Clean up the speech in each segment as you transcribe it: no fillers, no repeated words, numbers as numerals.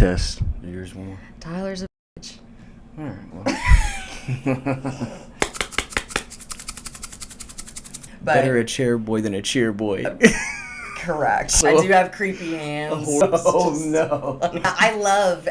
test. Yours more. Tyler's a bitch. All right, well. Better a chair boy than a cheer boy. Correct. So, I do have creepy hands. Oh, no. I love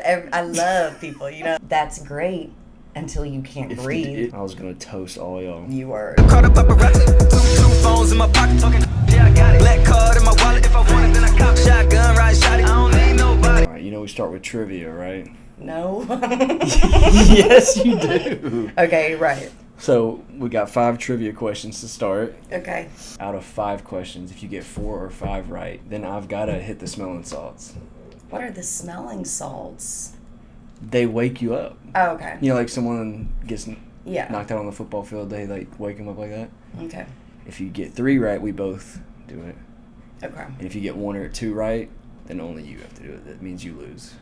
people, you know. That's great until you can't breathe. I was going to toast all y'all. You were. Caught a paparazzi, two phones in my pocket, talking, yeah, I got it. Black card in my wallet, if I want it, then I cop shotgun, right, shot it, I don't need nobody. All right, you know we start with trivia, right? No. Yes, you do. Okay, right. So we got 5 trivia questions to start. Okay. Out of 5 questions, if you get 4 or 5 right, then I've got to hit the smelling salts. What are the smelling salts? They wake you up. Oh, okay. You know, like someone gets Yeah. knocked out on the football field, they like wake them up like that. Okay. If you get 3 right, we both do it. Okay. And if you get 1 or 2 right, then only you have to do it. That means you lose.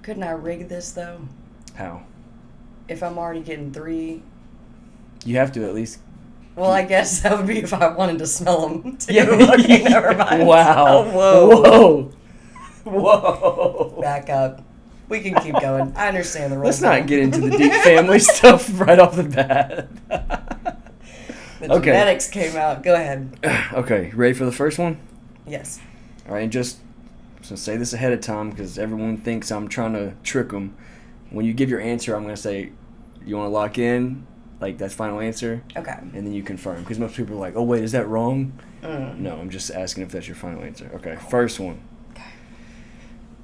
Couldn't I rig this though? How? If I'm already getting 3. You have to at least. Well, I guess that would be if I wanted to smell them too. Yeah. Okay, never mind. Wow. Oh, Whoa. Whoa. Back up. We can keep going. I understand the rules. Let's not get into the deep family stuff right off the bat. The genetics came out. Go ahead. Okay, ready for the first one? Yes. All right, and just so say this ahead of time because everyone thinks I'm trying to trick them. When you give your answer, I'm going to say, you want to lock in? Like, that's final answer? Okay. And then you confirm. Because most people are like, oh, wait, is that wrong? Mm. No, I'm just asking if that's your final answer. Okay, first one.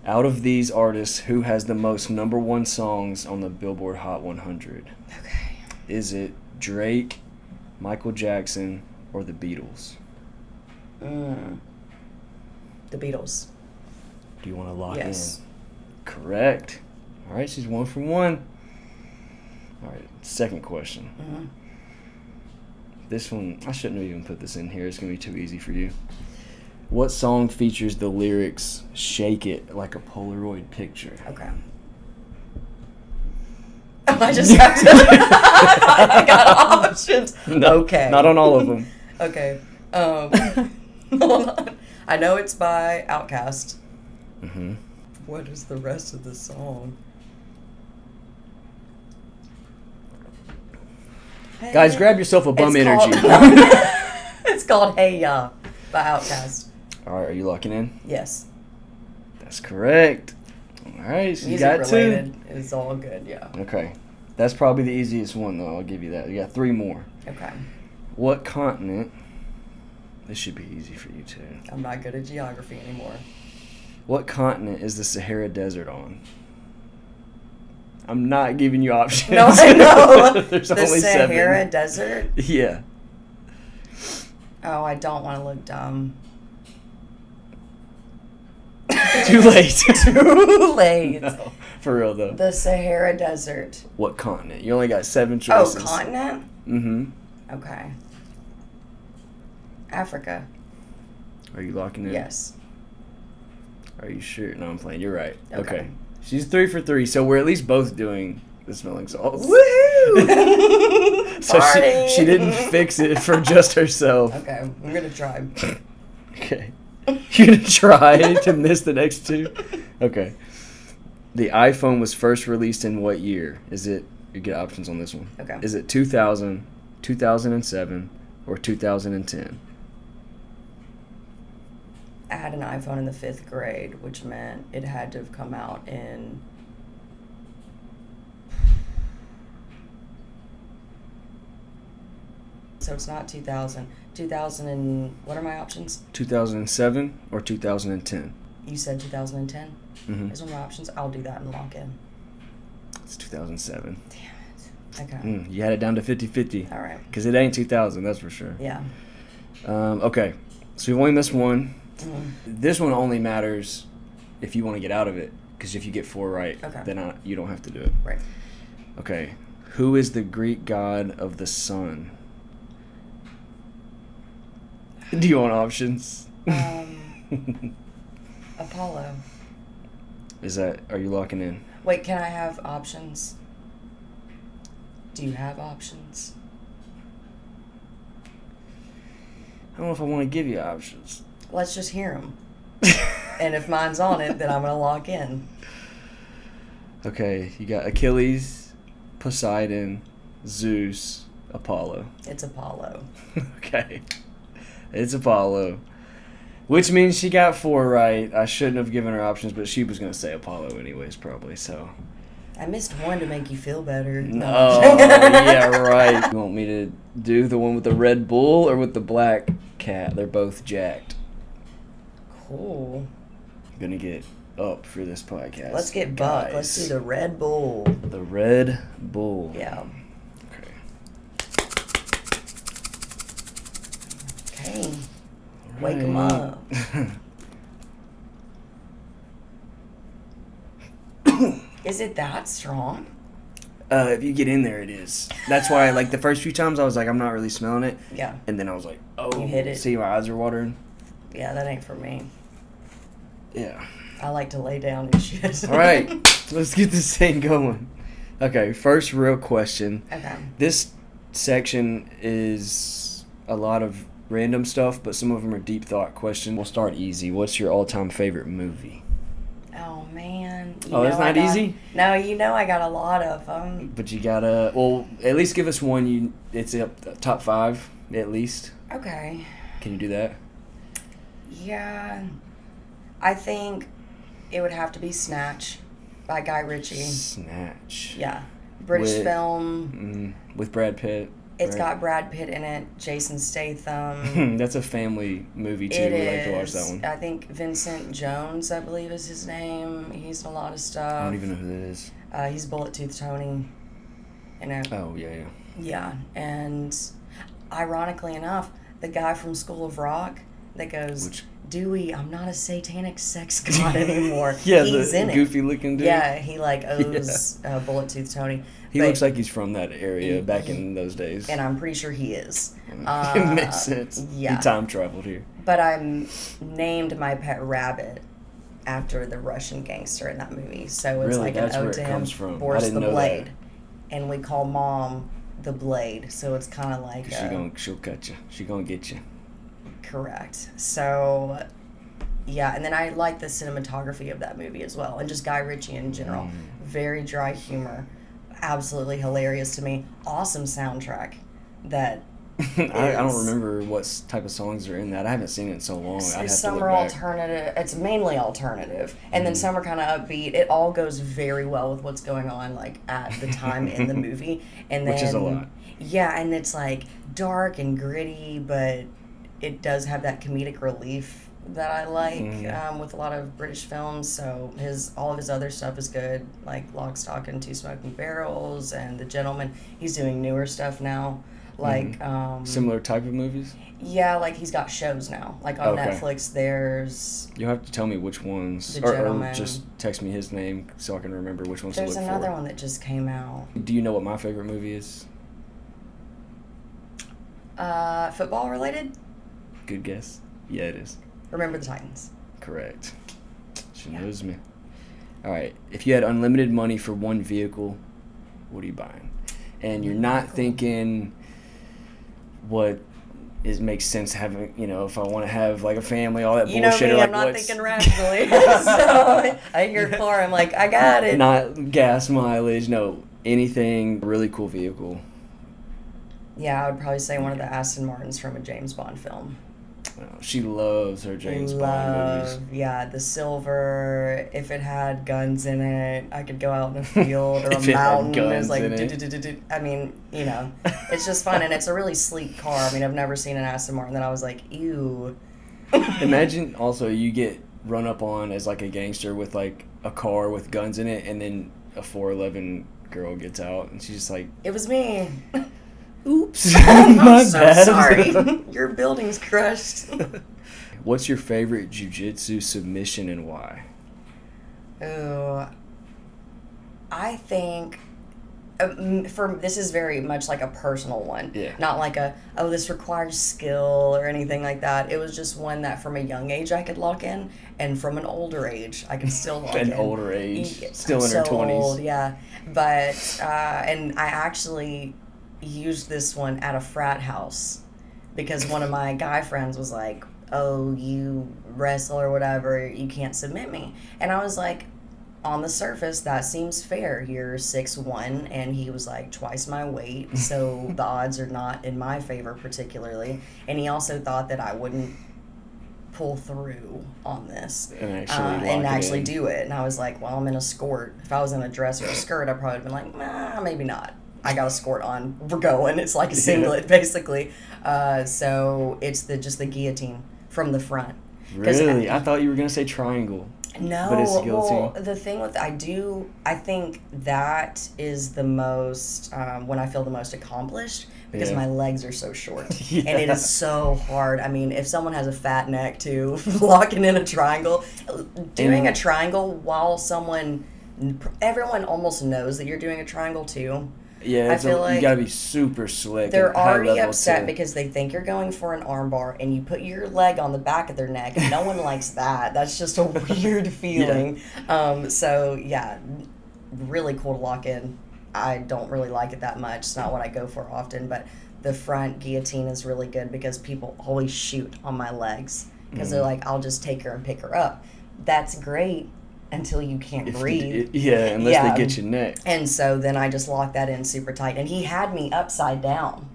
Out of these artists, who has the most #1 songs on the Billboard Hot 100? Okay. Is it Drake, Michael Jackson, or the Beatles? The Beatles. Do you want to lock Yes. in? Correct. All right, she's 1 for 1. All right, second question. Mm-hmm. This one, I shouldn't have even put this in here. It's going to be too easy for you. What song features the lyrics, "Shake it like a Polaroid picture"? Okay. I just have to. I got options. No, okay. Not on all of them. Okay. Hold on. I know it's by Outkast. Mm-hmm. What is the rest of the song? Guys, grab yourself a bum It's energy. It's called Hey Ya by Outkast. All right, are you locking in? Yes. That's correct. All right, so you Music got 2. related is all good, yeah. Okay. That's probably the easiest one, though. I'll give you that. You got 3 more. Okay. What continent... This should be easy for you, too. I'm not good at geography anymore. What continent is the Sahara Desert on? I'm not giving you options. No, I know. There's The only Sahara 7. Desert? Yeah. Oh, I don't want to look dumb. Too late. Too late. No, for real, though. The Sahara Desert. What continent? You only got 7 Oh, choices. continent? Mm-hmm. Okay. Africa. Are you locking in? Yes. Are you sure? No, I'm playing. You're right. Okay. Okay. She's 3 for 3, so we're at least both doing the smelling salts. Woohoo! So Party! she didn't fix it for just herself. Okay, I'm gonna try. Okay. You're going to try to miss the next 2? Okay. The iPhone was first released in what year? Is it, you get options on this one. Okay. Is it 2000, 2007, or 2010? I had an iPhone in the 5th grade, which meant it had to have come out in... So it's not 2000. 2000 and... What are my options? 2007 or 2010? You said 2010? Mm-hmm. Those are my options. I'll do that and lock in. It's 2007. Damn it. Okay. You had it down to 50-50. All right. Because it ain't 2000, that's for sure. Yeah. Okay. So you've only missed 1. Mm. This one only matters if you want to get out of it. Because if you get 4 right, Okay. then you don't have to do it. Right. Okay. Who is the Greek god of the sun? Do you want options? Apollo. Are you locking in? Wait, can I have options? Do you have options? I don't know if I want to give you options. Let's just hear them. And if mine's on it, then I'm going to lock in. Okay, you got Achilles, Poseidon, Zeus, Apollo. It's Apollo. Okay. It's Apollo. Which means she got 4 right. I shouldn't have given her options, but she was going to say Apollo anyways, probably, so. I missed one to make you feel better. No, yeah, right. You want me to do the one with the Red Bull or with the black cat? They're both jacked. Cool. I'm going to get up for this podcast. Let's get buck. guys. Let's do the Red Bull. The Red Bull. Yeah. Okay. Okay. Wake 'em up. Is it that strong? If you get in there, it is. That's why, like, the first few times I was like, I'm not really smelling it. Yeah. And then I was like, oh. You hit it. See, my eyes are watering. Yeah, that ain't for me. Yeah. I like to lay down and shit. All right. Let's get this thing going. Okay, first real question. Okay. This section is a lot of random stuff, but some of them are deep thought questions. We'll start easy. What's your all-time favorite movie? Oh, man. Oh, that's not easy? No, you know I got a lot of them. But you gotta, well, at least give us one. It's up top 5, at least. Okay. Can you do that? Yeah. I think it would have to be Snatch by Guy Ritchie. Snatch. Yeah. British film. With Brad Pitt. It's right? got Brad Pitt in it, Jason Statham. That's a family movie, too. It We is. like to watch that one. I think Vincent Jones, I believe is his name. He's in a lot of stuff. I don't even know who that is. He's Bullet Tooth Tony. You know? Oh, yeah. Yeah, and ironically enough, the guy from School of Rock that goes, Dewey, I'm not a satanic sex god anymore. Yeah, he's the in it. goofy looking dude. Yeah, he like owes Bullet Tooth Tony. He looks like he's from that area back in those days. And I'm pretty sure he is. It makes sense. Yeah. He time traveled here. But I named my pet rabbit after the Russian gangster in that movie. So it's Really? like That's an where ode it to comes him, from. I Boris didn't the know Blade. that. And we call Mom the Blade. So it's kind of like... She'll cut you. She gonna get you. Correct. So... Yeah, and then I like the cinematography of that movie as well. And just Guy Ritchie in general. Very dry humor. Absolutely hilarious to me. Awesome soundtrack that I don't remember what type of songs are in that. I haven't seen it in so long. I'd have some to are look back. alternative. It's mainly alternative, and then some are kind of upbeat. It all goes very well with what's going on, like at the time in the movie, and then Which is a lot. Yeah, and it's like dark and gritty, but it does have that comedic relief that I like with a lot of British films. So all of his other stuff is good, like Lock, Stock, and Two Smoking Barrels and The Gentleman. He's doing newer stuff now. Like Similar type of movies? Yeah, like he's got shows now. Like on Netflix, there's... You'll have to tell me which ones. The Or Gentleman. just text me his name so I can remember which ones to look There's for. another one that just came out. Do you know what my favorite movie is? Football related? Good guess. Yeah, it is. Remember the Titans. Correct. She knows me. All right. If you had unlimited money for one vehicle, what are you buying? And you're not thinking what makes sense having, if I want to have like a family, all that You know bullshit. me, or like I'm not what's- thinking rationally. So I hear car, I'm like, I got it. Not gas mileage. No, anything. Really cool vehicle. Yeah, I would probably say one of the Aston Martins from a James Bond film. She loves her James Bond movies. Yeah, the silver. If it had guns in it, I could go out in a field or If a it had mountain. guns It's like, in it. I mean, it's just fun, and it's a really sleek car. I mean, I've never seen an Aston Martin that I was like, ew. Imagine also you get run up on as like a gangster with like a car with guns in it, and then a 4'11" girl gets out, and she's just like, It was me. "Oops, I'm my so bad." sorry. Your building's crushed. What's your favorite jiu-jitsu submission and why? Ooh, I think this is very much like a personal one. Yeah. Not like this requires skill or anything like that. It was just one that from a young age I could lock in, and from an older age I could still lock in. An older age, still I'm in her so 20s. old, yeah. But and I actually used this one at a frat house because one of my guy friends was like, "Oh, you wrestle or whatever, you can't submit me," and I was like, on the surface, that seems fair. You're 6'1", and he was like twice my weight, so the odds are not in my favor particularly. And he also thought that I wouldn't pull through on this And actually do it. And I was like, well, I'm in a skirt. If I was in a dress or a skirt, I probably would have been like, nah, maybe not. I got a skirt on. We're going. It's like a singlet, basically. So it's just the guillotine from the front. Really? I thought you were going to say triangle. No, but it's guillotine. well, the thing with I think that is the most, when I feel the most accomplished, because my legs are so short. And it is so hard. I mean, if someone has a fat neck too, locking in a triangle, doing a triangle while everyone almost knows that you're doing a triangle too. Yeah, I feel like you gotta be super slick. They're already upset because they think you're going for an armbar, and you put your leg on the back of their neck, and no one likes that. That's just a weird feeling. So yeah, really cool to lock in. I don't really like it that much. It's not what I go for often, but the front guillotine is really good because people always shoot on my legs because they're like, I'll just take her and pick her up. That's great. Until you can't breathe. Unless they get your neck. And so then I just locked that in super tight. And he had me upside down.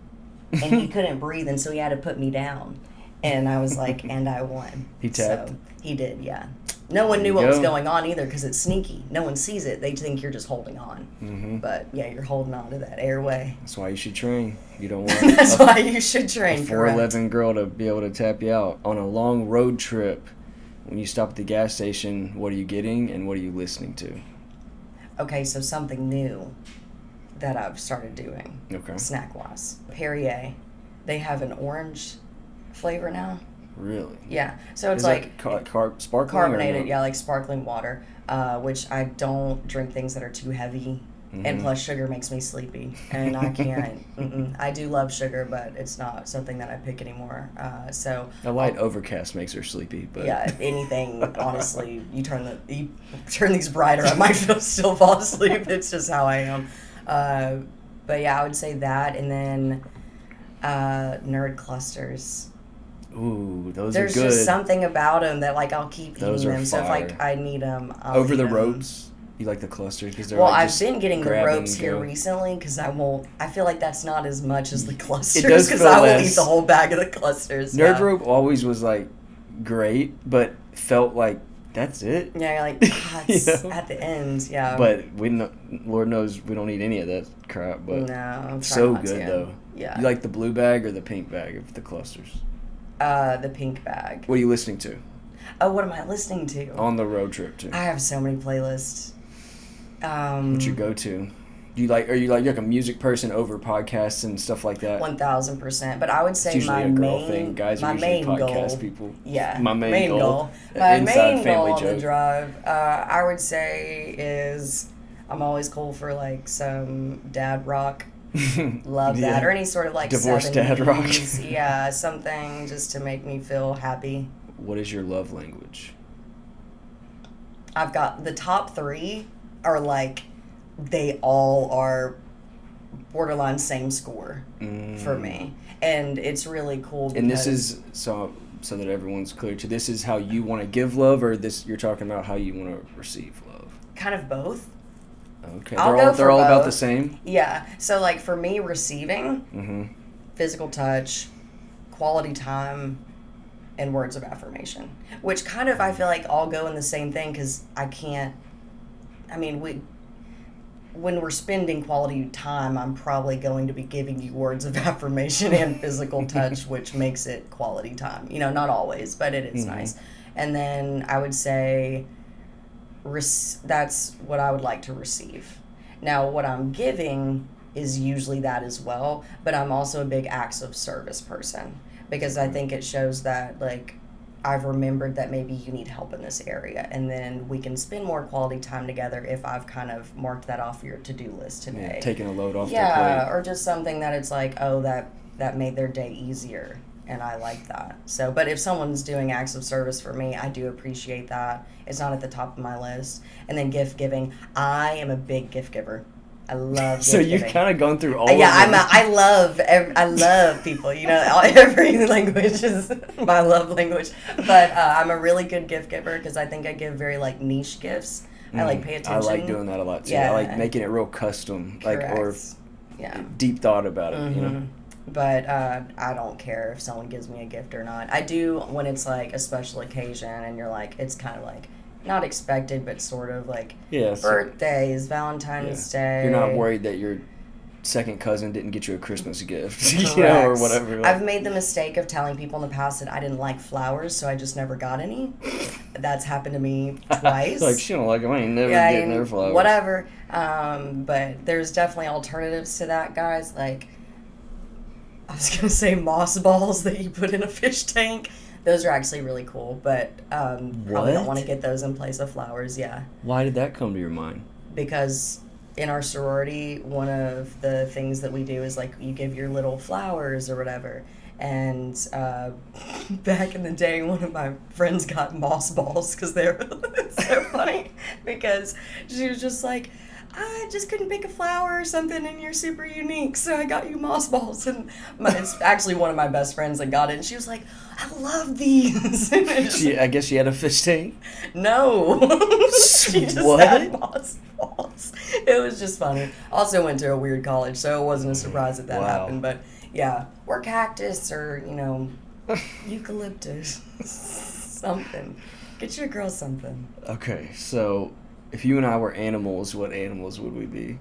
And he couldn't breathe, and so he had to put me down. And I was like, and I won. He tapped? So he did, yeah. No one knew what was going on either because it's sneaky. No one sees it. They think you're just holding on. Mm-hmm. But yeah, you're holding on to that airway. That's why you should train. You don't want That's why you should train. A 4'11" girl to be able to tap you out. On a long road trip, when you stop at the gas station, what are you getting and what are you listening to? Okay, so something new that I've started doing, snack-wise. Perrier, they have an orange flavor now. Really? Yeah. So it's sparkling carbonated, like sparkling water, which I don't drink things that are too heavy. Mm-hmm. And plus sugar makes me sleepy, and I can't. I do love sugar, but it's not something that I pick anymore. So a light overcast makes her sleepy, but yeah, anything. Honestly, you turn these brighter, I might still fall asleep. It's just how I am. But yeah, I would say that, and then nerd clusters. Ooh, those There's are good. just something about them that I'll keep eating those them. Are so fire. if I need them, over the ropes. You like the clusters because they're I've been getting the ropes here recently because I feel like that's not as much as the clusters because I will eat the whole bag of the clusters. Nerd rope always was great, but felt like that's it. Yeah, you're like it's at the end. Yeah, but Lord knows we don't need any of that crap. But no, I'm so good though. Yeah, you like the blue bag or the pink bag of the clusters? The pink bag. What are you listening to? Oh, what am I listening to on the road trip too? I have so many playlists. What's your go-to? Are you like a music person over podcasts and stuff like that? 1000%. But I would say my main Guys are usually podcast goal, people. Yeah, my main goal. My main goal on the drive, I would say is I'm always cool for some dad rock. Love that, or any sort of divorced 70s, dad rock. Yeah, something just to make me feel happy. What is your love language? I've got the top 3. Are they all are borderline same score for me, and it's really cool. And this is so that everyone's clear to this is how you want to give love, or you're talking about how you want to receive love. Kind of both. Okay, they're all about the same. Yeah. So for me, receiving, physical touch, quality time, and words of affirmation, which kind of I feel like all go in the same thing because I can't. I mean, when we're spending quality time, I'm probably going to be giving you words of affirmation and physical touch, which makes it quality time. Not always, but it is nice. And then I would say that's what I would like to receive. Now, what I'm giving is usually that as well, but I'm also a big acts of service person because I think it shows that, I've remembered that maybe you need help in this area, and then we can spend more quality time together if I've kind of marked that off your to-do list today. Yeah, taking a load off their plate. Yeah, or just something that it's that made their day easier, and I like that. So, but if someone's doing acts of service for me, I do appreciate that. It's not at the top of my list. And then gift giving. I am a big gift giver. I love so you've kind of gone through all of them. I love people, every language is my love language, but I'm a really good gift giver because I think I give very niche gifts, I like pay attention. I like doing that a lot too. Yeah. I like making it real custom, like or yeah. deep thought about it. You know. But I don't care if someone gives me a gift or not. I do when it's like a special occasion and you're like, it's kind of like not expected, but sort of like birthdays, Valentine's Day. You're not worried that your second cousin didn't get you a Christmas gift, Correct. you know, or whatever. Like, I've made the mistake of telling people in the past that I didn't like flowers, so I just never got any. That's happened to me twice. like, she don't like them. I ain't never getting her flowers. Whatever. But there's definitely alternatives to that, guys. Like, I was going to say moss balls that you put in a fish tank. Those are actually really cool, but probably don't want to get those in place of flowers, yeah. Why did that come to your mind? Because in our sorority, one of the things that we do is, like, you give your little flowers or whatever. And back in the day, one of my friends got moss balls because they're so funny. Because she was just like, I just couldn't pick a flower or something, and you're super unique, so I got you moss balls. And it's actually one of my best friends that got it, and she was like, I love these. I guess she had a fish tank? No. She just had moss balls. It was just funny. Also went to a weird college, so it wasn't a surprise that happened. But yeah, or cactus or, you know, eucalyptus. Something. Get your girl something. Okay, so if you and I were animals, what animals would we be?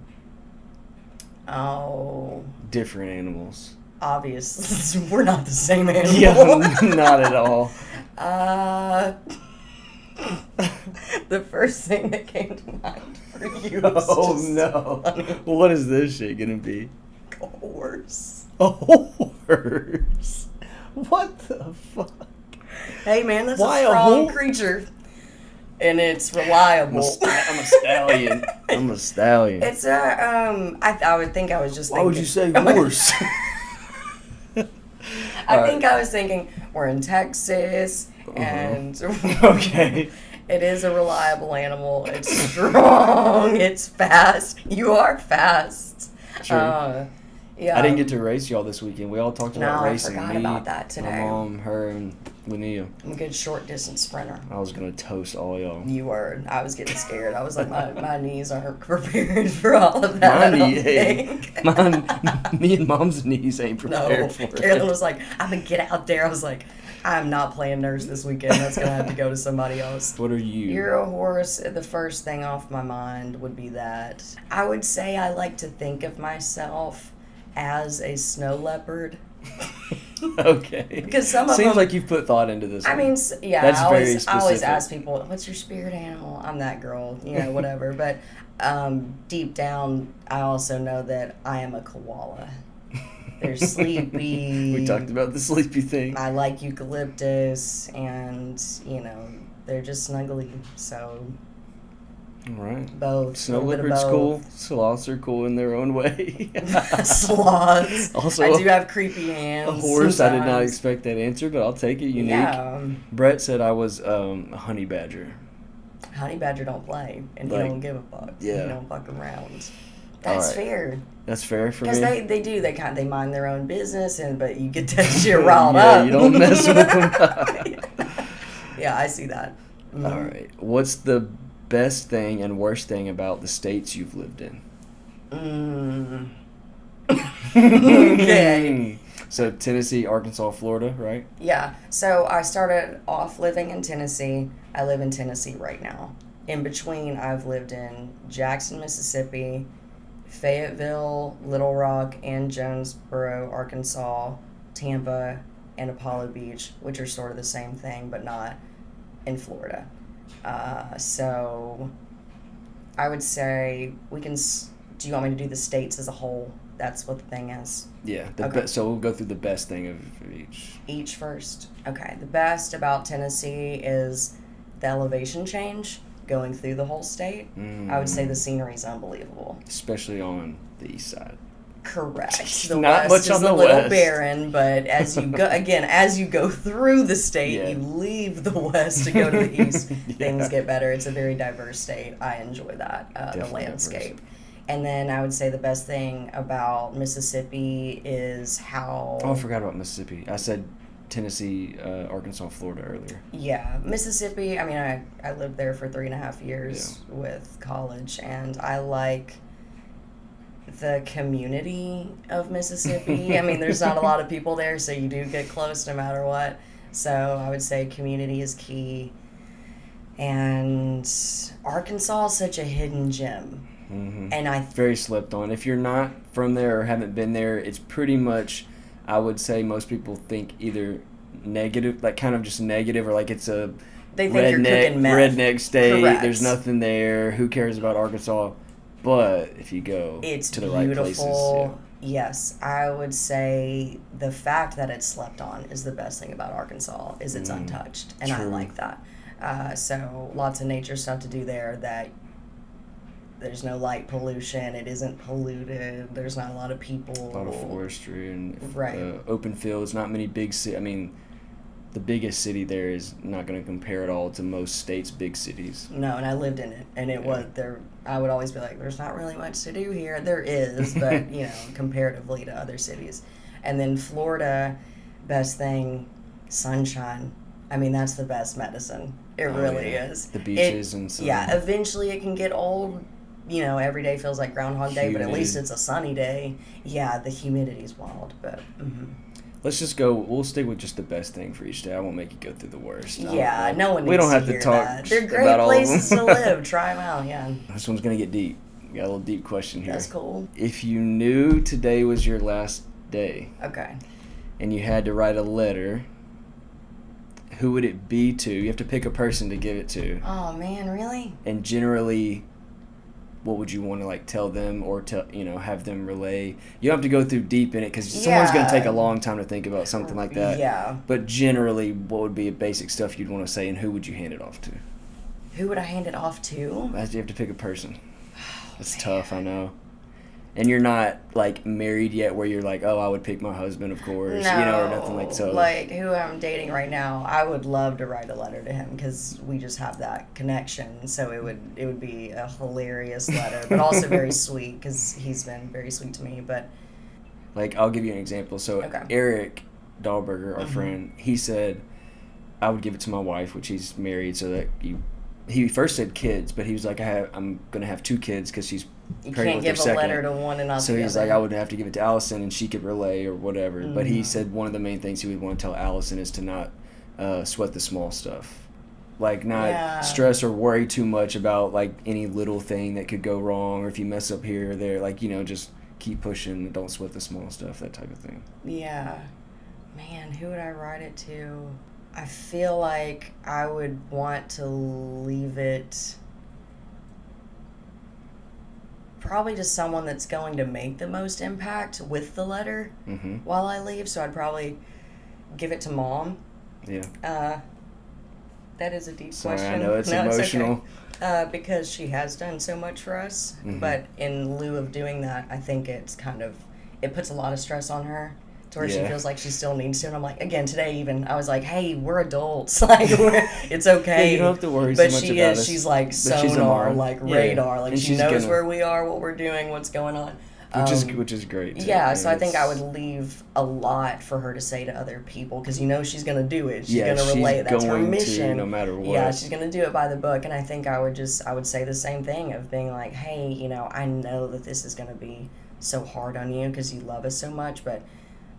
Oh. Different animals. Obviously, we're not the same animal. Yeah, not at all. The first thing that came to mind for you was funny. What is this shit gonna be? A horse. A horse? What the fuck? Hey man, that's a strong creature. And it's reliable. I'm a stallion. I'm a stallion. It's I would think I was just thinking. Why would you say horse? I think I was thinking we're in Texas and okay. It is a reliable animal. It's strong. It's fast. You are fast. Sure. Yeah. I didn't get to race y'all this weekend. We all talked about racing. I forgot about that today. My mom, her, and Linnea. I'm a good short distance sprinter. I was gonna toast all y'all. You were. I was getting scared. I was like, my knees aren't prepared for all of that. Me and Mom's knees ain't prepared for it. Carolyn was like, I'm gonna get out there. I was like, I'm not playing nurse this weekend. That's gonna have to go to somebody else. What are you? You're a horse. The first thing off my mind would be that. I would say I like to think of myself as a snow leopard. Okay. Because some of seems them, like you've put thought into this. I mean, yeah. That's I very always ask people, "What's your spirit animal?" I'm that girl, you know, whatever. But deep down, I also know that I am a koala. They're sleepy. We talked about the sleepy thing. I like eucalyptus, and you know, they're just snuggly. So. All right. Both. Snow leopard's cool. Sloths are cool in their own way. Sloths. Also, I do have creepy hands. A horse. Sometimes. I did not expect that answer, but I'll take it. Unique. Yeah. Brett said I was a honey badger. Honey badger don't play, and like, he don't give a fuck. Yeah. He don't fuck around. That's fair. That's fair for me. Because they mind their own business, but you get that shit riled up. You don't mess with them. Yeah, I see that. Mm-hmm. All right. What's the best thing and worst thing about the states you've lived in? Okay. So Tennessee, Arkansas, Florida, right? Yeah. So I started off living in Tennessee. I live in Tennessee right now. In between, I've lived in Jackson, Mississippi, Fayetteville, Little Rock, and Jonesboro, Arkansas, Tampa, and Apollo Beach, which are sort of the same thing, but not in Florida. So I would say do you want me to do the states as a whole? That's what the thing is. Yeah. Okay. So we'll go through the best thing of each. Each first. Okay. The best about Tennessee is the elevation change going through the whole state. I would say the scenery is unbelievable. Especially on the east side. Correct. The Not west much is on a the little west. barren, but as you go through the state, you leave the west to go to the east. Things get better. It's a very diverse state. I enjoy that, the landscape. Diverse. And then I would say the best thing about Mississippi is how... Oh, I forgot about Mississippi. I said Tennessee, Arkansas, Florida earlier. Yeah, Mississippi, I mean, I lived there for 3.5 years with college, and I like the community of Mississippi. I mean, there's not a lot of people there, so you do get close no matter what. So I would say community is key. And Arkansas is such a hidden gem. Mm-hmm. And very slept on. If you're not from there or haven't been there, it's pretty much, I would say most people think either negative, like kind of just negative, or like it's a they think you're cooking meth. redneck state. Correct. There's nothing there. Who cares about Arkansas? But if you go it's to the beautiful. right places, Yes, I would say the fact that it's slept on is the best thing about Arkansas. Is it's untouched, and I like that. So lots of nature stuff to do there. That there's no light pollution. It isn't polluted. There's not a lot of people. A lot of forestry and right. Open fields. Not many big cities. I mean, the biggest city there is not going to compare at all to most states' big cities. No, and I lived in it, and it was there. I would always be like, "There's not really much to do here." There is, but comparatively to other cities. And then Florida, best thing, sunshine. I mean, that's the best medicine. It really is. The beaches and sun. Yeah, eventually it can get old. Every day feels like Groundhog Day, but at least it's a sunny day. Yeah, the humidity's wild, but. Mm-hmm. Let's just go. We'll stick with just the best thing for each day. I won't make you go through the worst. Yeah, no one needs to hear that. We don't have to talk They're great about places all of them. to live. Try them out, yeah. This one's going to get deep. We got a little deep question here. That's cool. If you knew today was your last day. Okay. And you had to write a letter, who would it be to? You have to pick a person to give it to. Oh, man, really? And generally, what would you want to tell them or have them relay? You don't have to go through deep in it because someone's going to take a long time to think about something like that. Yeah. But generally, what would be a basic stuff you'd want to say, and who would you hand it off to? Who would I hand it off to? You have to pick a person. It's tough, I know. And you're not married yet, where you're like, oh, I would pick my husband, of course, no, or nothing like so. Who I'm dating right now, I would love to write a letter to him because we just have that connection. So it would be a hilarious letter, but also very sweet because he's been very sweet to me. But I'll give you an example. So Eric Dahlberger, our friend, he said I would give it to my wife, which he's married, so that he first said kids, but he was like, I'm going to have 2 kids because she's pregnant with her second. You can't give a letter to one and not so the he's other. like, I would have to give it to Allison and she could relay or whatever. But he said one of the main things he would want to tell Allison is to not sweat the small stuff. Not stress or worry too much about any little thing that could go wrong, or if you mess up here or there, just keep pushing, don't sweat the small stuff, that type of thing. Yeah. Man, who would I write it to? I feel like I would want to leave it probably to someone that's going to make the most impact with the letter while I leave. So I'd probably give it to Mom. Yeah. That is a deep Sorry, question. I know it's emotional. It's okay. Because she has done so much for us. But in lieu of doing that, I think it's it puts a lot of stress on her. To where she feels like she still needs to. And I'm like, again, today even, I was like, hey, we're adults. It's okay. Yeah, you don't have to worry so much about us. She's like sonar, radar. She knows where we are, what we're doing, what's going on. Which is great, too. Yeah, so I think I would leave a lot for her to say to other people, because she's going to do it. She's going to relay it. That's her mission. No matter what. Yeah, she's going to do it by the book. And I think I would say the same thing of being like, hey, I know that this is going to be so hard on you because you love us so much, but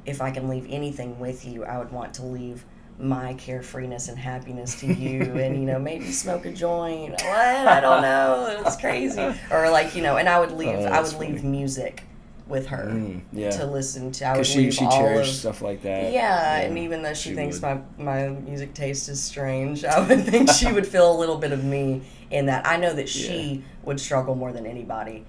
if I can leave anything with you, I would want to leave my carefreeness and happiness to you, and maybe smoke a joint. What? I don't know. It's crazy. Or and I would leave music with her to listen to. I would leave she cherished stuff like that. Yeah, and even though she thinks my music taste is strange, I would think she would feel a little bit of me in that. I know that she would struggle more than anybody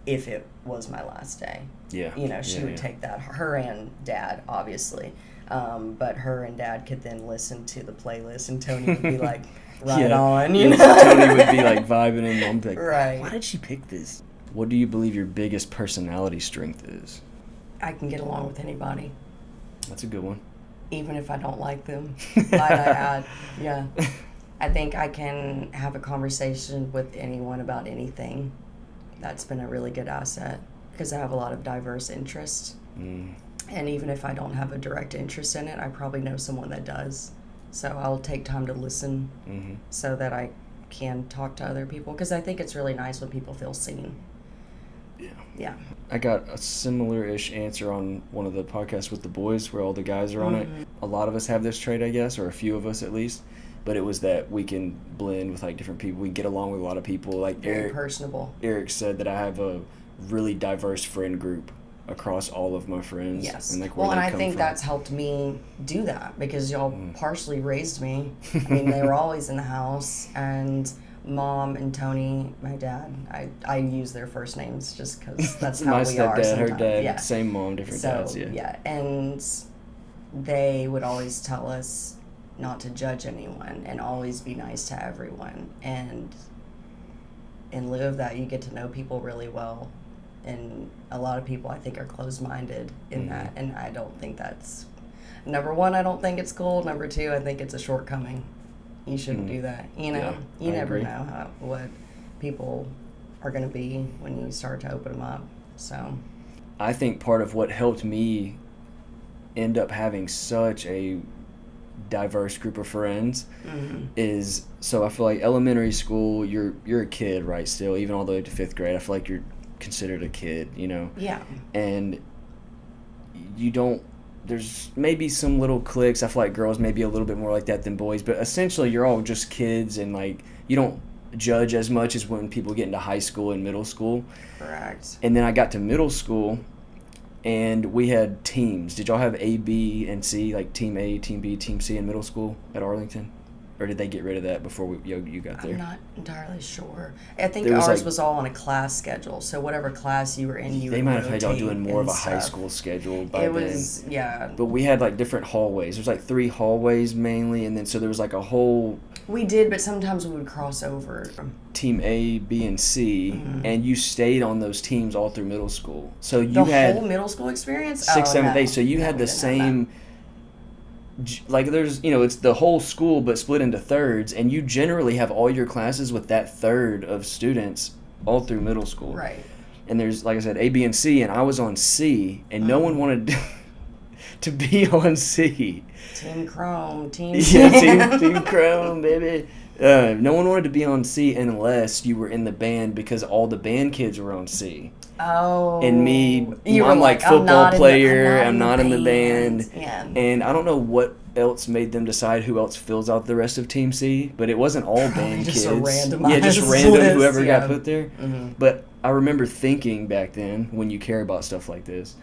if it was my last day. Yeah. She would take that. Her and Dad, obviously. But her and Dad could then listen to the playlist, and Tony would be like, right on, Tony would be vibing, and Mom would be like, right. Why did she pick this? What do you believe your biggest personality strength is? I can get along with anybody. That's a good one. Even if I don't like them, might I add. Yeah. I think I can have a conversation with anyone about anything. That's been a really good asset because I have a lot of diverse interests. And even if I don't have a direct interest in it, I probably know someone that does. So I'll take time to listen so that I can talk to other people, because I think it's really nice when people feel seen. Yeah. I got a similar-ish answer on one of the podcasts with the boys where all the guys are on it. A lot of us have this trait, I guess, or a few of us at least. But it was that we can blend with like different people. We get along with a lot of people. Like Very personable. Eric said that I have a really diverse friend group across all of my friends. Yes. And like well, and I think that's helped me do that, because y'all partially raised me. I mean, they were always in the house, and Mom and Tony, my dad, I use their first names just because that's how we are sometimes. Her dad, same mom, different dads, yeah. And they would always tell us not to judge anyone and always be nice to everyone. And in lieu of that, you get to know people really well. And a lot of people, I think, are closed-minded in that. And I don't think that's... Number one, I don't think it's cool. Number two, I think it's a shortcoming. You shouldn't do that. You know, Yeah, you I never agree. know what people are going to be when you start to open them up. So, I think part of what helped me end up having such a diverse group of friends is, so I feel like elementary school, you're a kid, right, still, even all the way to 5th grade. I feel like you're considered a kid, you know? yeah. And you don't, there's maybe some little cliques. I feel like girls may be a little bit more like that than boys, but essentially you're all just kids, and like you don't judge as much as when people get into high school and middle school. Correct. And then I got to middle school, and we had teams. Did y'all have A, B, and C, like Team A, Team B, Team C in middle school at Arlington? Or did they get rid of that before you got there? I'm not entirely sure. I think There was, ours like- was all on a class schedule, so whatever class you were in, you They would might have had y'all rotate doing more of and a high stuff. school schedule by It then. was, yeah. But we had like different hallways. There's like 3 hallways mainly, and then so there was like a whole We did, but sometimes we would cross over. Team A, B, and C, and you stayed on those teams all through middle school. So you The had whole middle school experience? 6th, 7th, no. 8th. So you No, had we the didn't have that. same, like there's, you know, it's the whole school but split into thirds, and you generally have all your classes with that third of students all through middle school. Right. And there's, like I said, A, B, and C, and I was on C, and no one wanted to be on C. Team Chrome, Team... Yeah, team Chrome, baby. No one wanted to be on C unless you were in the band, because all the band kids were on C. Oh. And me, You were I'm like I'm football not in the- player, I'm not in the band. Yeah. And I don't know what else made them decide who else fills out the rest of Team C, but it wasn't all band just kids. a randomized Yeah, just random list, whoever yeah. got put there. But I remember thinking back then, when you care about stuff like this,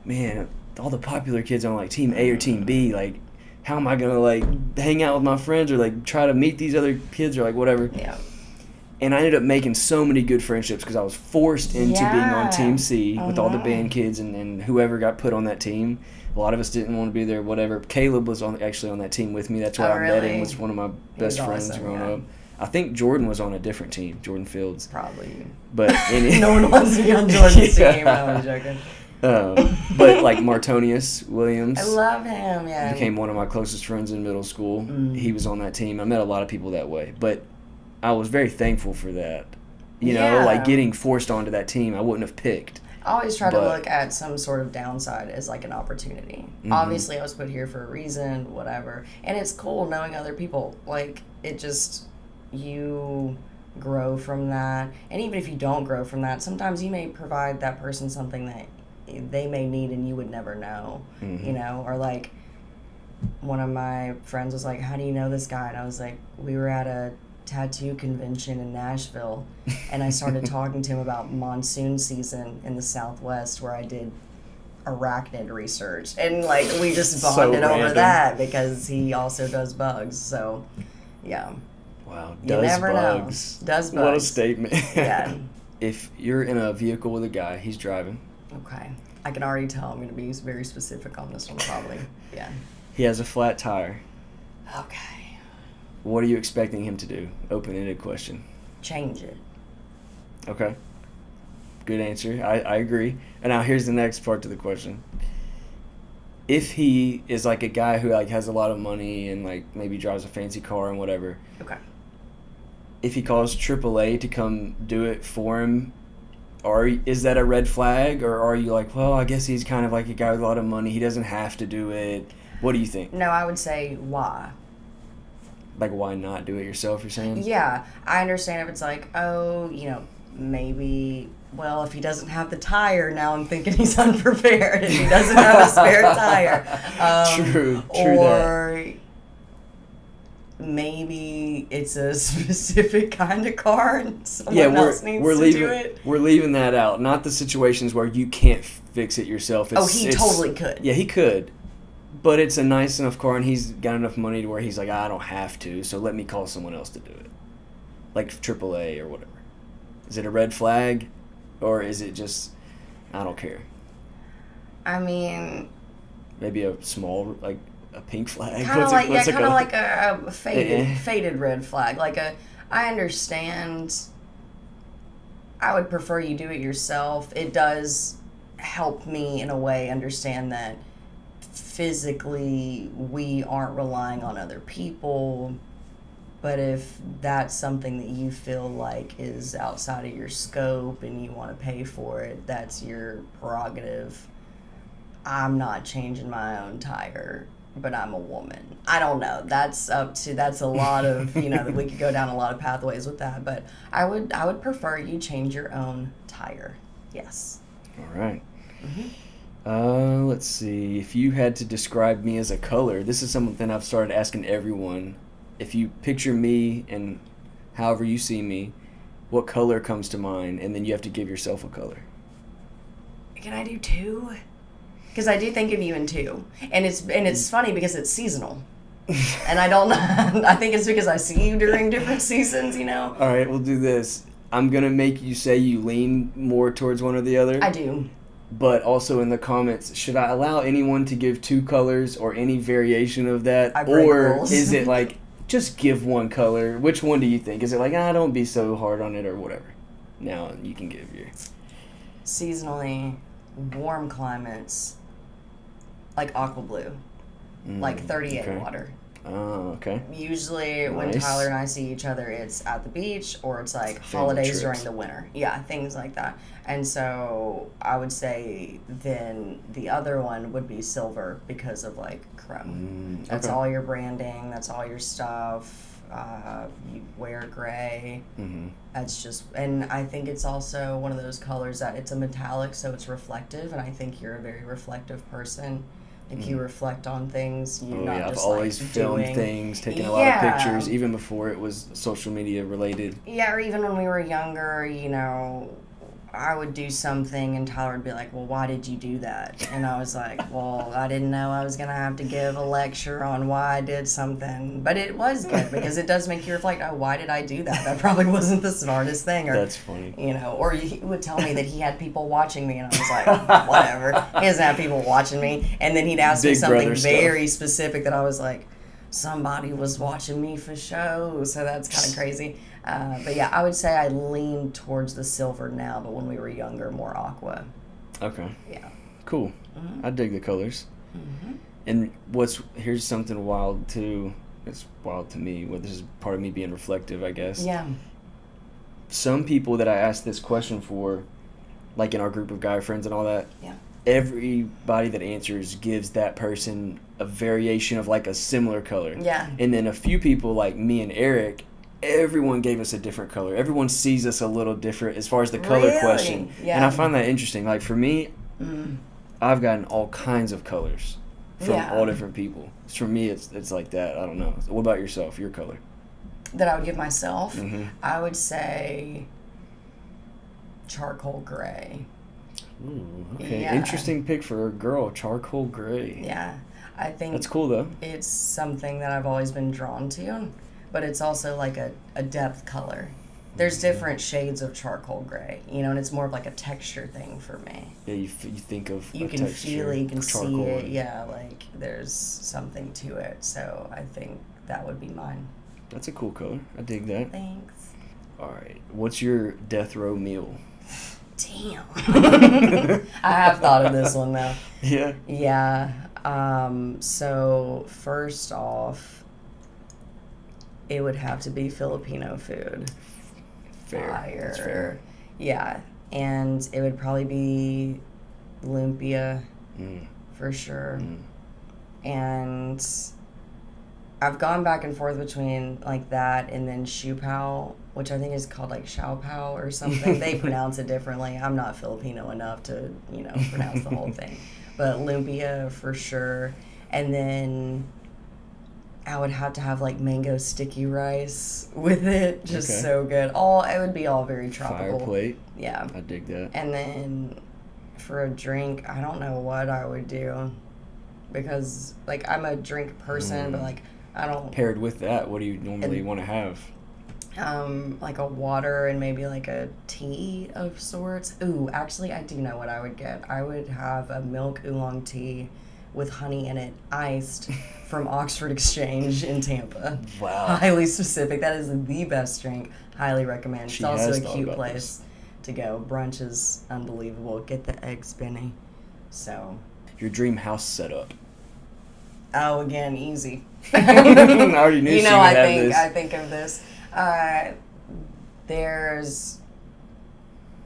man, all the popular kids on like Team A or Team B, like, how am I gonna like hang out with my friends or like try to meet these other kids or like whatever? Yeah. And I ended up making so many good friendships because I was forced into being on Yeah. Team C with all the band kids and whoever got put on that team. A lot of us didn't want to be there, whatever. Caleb was actually on that team with me. That's where Oh, I met him. really? Was one of my best was friends awesome, growing yeah. up. I think Jordan was on a different team, Jordan Fields. Probably. But No one wants to be on Jordan's Yeah. team. I was joking. But like Martonius Williams I love him, yeah. became one of my closest friends in middle school. He was on that team. I met a lot of people that way, but I was very thankful for that. You know, Yeah. like getting forced onto that team, I wouldn't have picked. I always try to But- look at some sort of downside as like an opportunity. Obviously, I was put here for a reason, whatever. And it's cool knowing other people. Like, it just, you grow from that. And even if you don't grow from that, sometimes you may provide that person something that they may need and you would never know, you know? Or like, one of my friends was like, how do you know this guy? And I was like, we were at a tattoo convention in Nashville, and I started talking to him about monsoon season in the Southwest, where I did arachnid research, and like we just So bonded over random. that because he also does bugs. So, yeah, Wow, you does never bugs. know. Does bugs? What a statement. Yeah. If you're in a vehicle with a guy, he's driving. Okay, I can already tell I'm going to be very specific on this one, probably. Yeah. He has a flat tire. Okay. What are you expecting him to do? Open-ended question. Change it. Okay. Good answer. I agree. And now here's the next part to the question. If he is like a guy who like has a lot of money and like maybe drives a fancy car and whatever, Okay. if he calls AAA to come do it for him, is that a red flag, or are you like, well, I guess he's kind of like a guy with a lot of money. He doesn't have to do it. What do you think? No, I would say why. Like, why not do it yourself, you're saying? Yeah, I understand if it's like, oh, maybe, well, if he doesn't have the tire, now I'm thinking he's unprepared. If he doesn't have a spare tire. True or maybe it's a specific kind of car and someone else needs to do it. We're leaving that out. Not the situations where you can't fix it yourself. He totally could. Yeah, he could. But it's a nice enough car, and he's got enough money to where he's like, I don't have to, so let me call someone else to do it. Like AAA or whatever. Is it a red flag? Or is it just, I don't care? I mean... Maybe a small, like, a pink flag? Kind of like a faded red flag. I understand. I would prefer you do it yourself. It does help me, in a way, understand that physically we aren't relying on other people, but if that's something that you feel like is outside of your scope and you want to pay for it, that's your prerogative. I'm not changing my own tire, but I'm a woman. I don't know. That's a lot of, we could go down a lot of pathways with that, but I would prefer you change your own tire. Yes. All right. Mm-hmm. Let's see. If you had to describe me as a color, this is something I've started asking everyone. If you picture me and however you see me, what color comes to mind? And then you have to give yourself a color. Can I do 2? Because I do think of you in 2. And it's funny because it's seasonal. And I don't know. I think it's because I see you during different seasons, All right, we'll do this. I'm going to make you say you lean more towards one or the other. I do. But also in the comments, should I allow anyone to give 2 colors or any variation of that? I break or rules. Is it like, just give one color? Which one do you think? Is it like, don't be so hard on it or whatever? Now you can give your... Seasonally, warm climates, like aqua blue, like 38 water. Oh, okay. Usually when Tyler and I see each other, it's at the beach or it's like holidays during the winter. Yeah, things like that. And so I would say then the other one would be silver because of like chrome. That's all your branding. That's all your stuff. You wear gray. Mm-hmm. That's just, and I think it's also one of those colors that it's a metallic, so it's reflective. And I think you're a very reflective person. Like you reflect on things. I've always filmed things, taken a lot of pictures, even before it was social media related. Yeah, or even when we were younger, I would do something and Tyler would be like, well, why did you do that? And I was like, well, I didn't know I was going to have to give a lecture on why I did something. But it was good because it does make you reflect, why did I do that? That probably wasn't the smartest thing. Or, that's funny. Or he would tell me that he had people watching me and I was like, whatever. He doesn't have people watching me. And then he'd ask me something very specific that I was like, somebody was watching me for show. So that's kind of crazy. But yeah, I would say I lean towards the silver now, but when we were younger, more aqua. Okay. Yeah. Cool. Mm-hmm. I dig the colors. Mm-hmm. And here's something wild too. It's wild to me. This is part of me being reflective, I guess. Yeah. Some people that I asked this question for, like in our group of guy friends and all that. Yeah. Everybody that answers gives that person a variation of like a similar color. Yeah. And then a few people like me and Eric, everyone gave us a different color. Everyone sees us a little different as far as the color question. Yeah. And I find that interesting. Like for me, I've gotten all kinds of colors from all different people. For me, it's like that. I don't know. What about yourself? Your color? That I would give myself? Mm-hmm. I would say charcoal gray. Ooh, okay. Yeah. Interesting pick for a girl, charcoal gray. Yeah. I think that's cool though. It's something that I've always been drawn to, but it's also like a depth color. There's different shades of charcoal gray, and it's more of like a texture thing for me. Yeah, you think of you can texture, feel it, you can see it. And... yeah, like there's something to it. So I think that would be mine. That's a cool color. I dig that. Thanks. All right, what's your death row meal? Damn. I have thought of this one though. Yeah. Yeah. So first off, it would have to be Filipino food. Fair. Fire. That's fair. Yeah. and it would probably be lumpia Mm. for sure. Mm. And I've gone back and forth between like that and then Siu Pao, which I think is called like Xiao Pao or something. They pronounce it differently. I'm not Filipino enough to, pronounce the whole thing. But lumpia for sure. And then I would have to have like mango sticky rice with it. Just Okay. so good. It would be all very tropical. Fire plate. Yeah. I dig that. And then for a drink, I don't know what I would do. Because like I'm a drink person, but like I don't Paired with that, what do you normally want to have? like a water and maybe like a tea of sorts. Ooh, actually I do know what I would get. I would have a milk oolong tea with honey in it, iced from Oxford Exchange in Tampa. Wow. Highly specific. That is the best drink. Highly recommend. She It's also has a thought cute about place to go. Brunch is unbelievable. Get the eggs Benny. So Your dream house setup. oh, again, easy. I already knew she would have this. I think of this. There's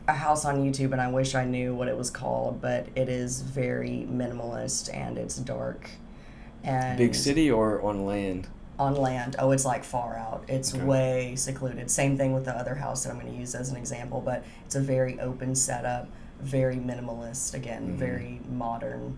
a house on YouTube, and I wish I knew what it was called, but it is very minimalist and it's dark. And Big city or on land? on land. Oh, it's like far out. It's Okay. way secluded. Same thing with the other house that I'm going to use as an example, but it's a very open setup, very minimalist, again, very modern,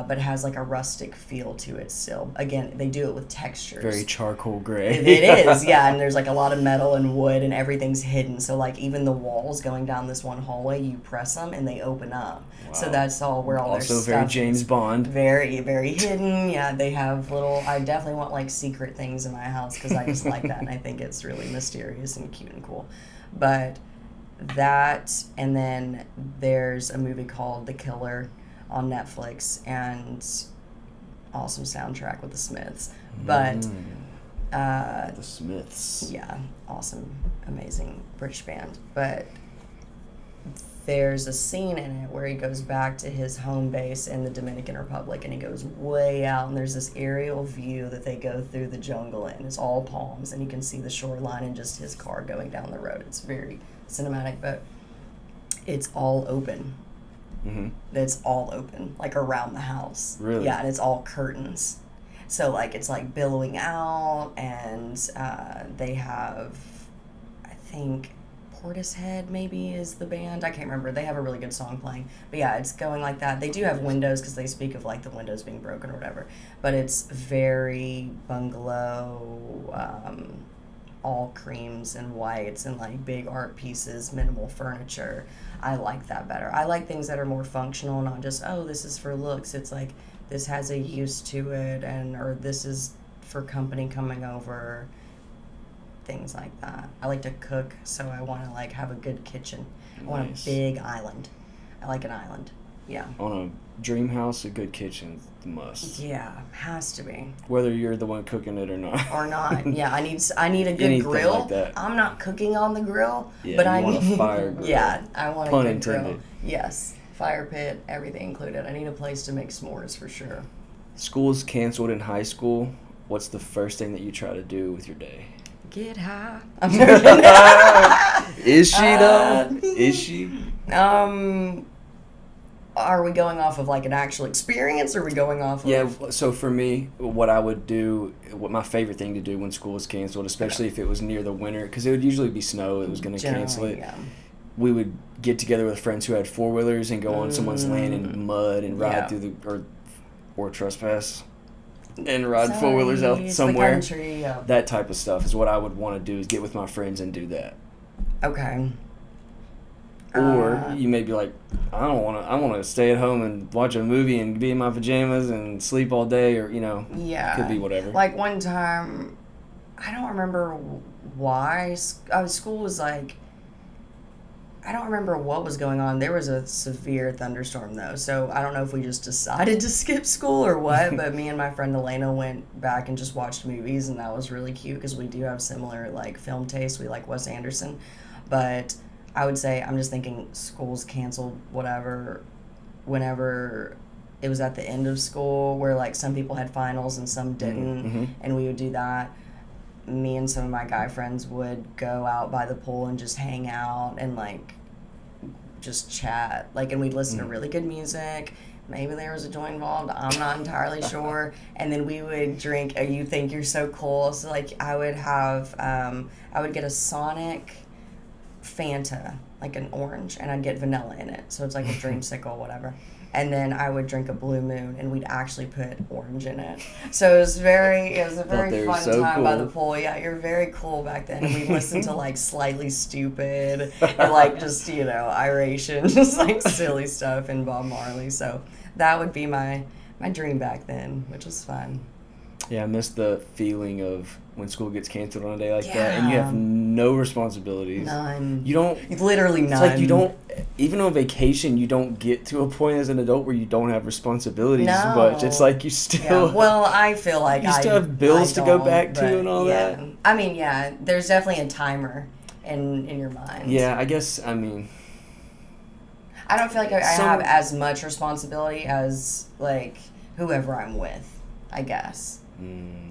but has like a rustic feel to it still. Again, they do it with textures. Very charcoal gray. It is, yeah, and there's like a lot of metal and wood and everything's hidden. So like even the walls going down this one hallway, you press them and they open up. So Wow. that's all where all Also their very stuff James is. Bond. Very, very hidden. Yeah, they have I definitely want like secret things in my house because I just like that and I think it's really mysterious and cute and cool. But that, and then there's a movie called The Killer on Netflix and awesome soundtrack with the Smiths. But The Smiths. yeah, awesome, amazing British band. But there's a scene in it where he goes back to his home base in the Dominican Republic and he goes way out and there's this aerial view that they go through the jungle in. It's all palms and you can see the shoreline and just his car going down the road. It's very cinematic, but it's all open. Mm-hmm. It's all open, like around the house. Really? Yeah, and it's all curtains. So like it's like billowing out and they have, I think, Portishead maybe is the band. I can't remember. They have a really good song playing. But yeah, it's going like that. They do have windows because they speak of like the windows being broken or whatever. But it's very bungalow, all creams and whites and like big art pieces, minimal furniture. I like that better. I like things that are more functional, not just, oh, this is for looks. It's like this has a use to it or this is for company coming over. Things like that. I like to cook, so I want to like have a good kitchen. I want a Nice. big island. I like an island. Yeah. On a dream house, a good kitchen must. Yeah, has to be. Whether you're the one cooking it or not. Or not. Yeah, I need a good Anything grill. like that. I'm not cooking on the grill, Yeah, but you I want a need fire grill. Yeah, I want Pun a good grill. intended. Yes. Fire pit, everything included. I need a place to make s'mores for sure. School's canceled in high school. What's the first thing that you try to do with your day? Get high. Is she though? Is she? Are we going off of like an actual experience or are we going off of Yeah, so for me, what I would do, what my favorite thing to do when school was canceled, especially if it was near the winter, because it would usually be snow, it was going to cancel it. Generally, yeah. We would get together with friends who had four-wheelers and go on someone's land in mud and ride Yeah. through or trespass and ride four-wheelers Sorry, out it's the somewhere. country, yeah. That type of stuff is what I would want to do, is get with my friends and do that. Okay. Or you may be like, I want to stay at home and watch a movie and be in my pajamas and sleep all day, or Yeah. could be whatever. Like one time, I don't remember why. School was like, I don't remember what was going on. There was a severe thunderstorm though, so I don't know if we just decided to skip school or what. But me and my friend Elena went back and just watched movies, and that was really cute because we do have similar like film tastes. We like Wes Anderson, but I would say I'm just thinking school's canceled, whatever. Whenever it was at the end of school, where like some people had finals and some didn't, and we would do that. Me and some of my guy friends would go out by the pool and just hang out and like just chat. Like, and we'd listen to really good music. Maybe there was a joint involved. I'm not entirely sure. And then we would drink a You Think You're So Cool. So, like, I would get a Sonic Fanta, like an orange, and I'd get vanilla in it. So it's like a dreamsicle, whatever. And then I would drink a Blue Moon, and we'd actually put orange in it. So it was a very fun time by the pool. Yeah, you're very cool back then. And we'd listen to, like, Slightly Stupid and, like, just, you know, Iration, just, like, silly stuff and Bob Marley. So that would be my dream back then, which was fun. Yeah, I miss the feeling of when school gets canceled on a day like that, and you have no responsibilities. None. You don't. Literally none. It's like you don't. Even on vacation, you don't get to a point as an adult where you don't have responsibilities as much. It's like you still. Yeah. Well, I feel like you still have bills to go back to and all that. I mean, yeah, there's definitely a timer in your mind. Yeah, I guess. I mean. I don't feel like I have as much responsibility as, like, whoever I'm with, I guess.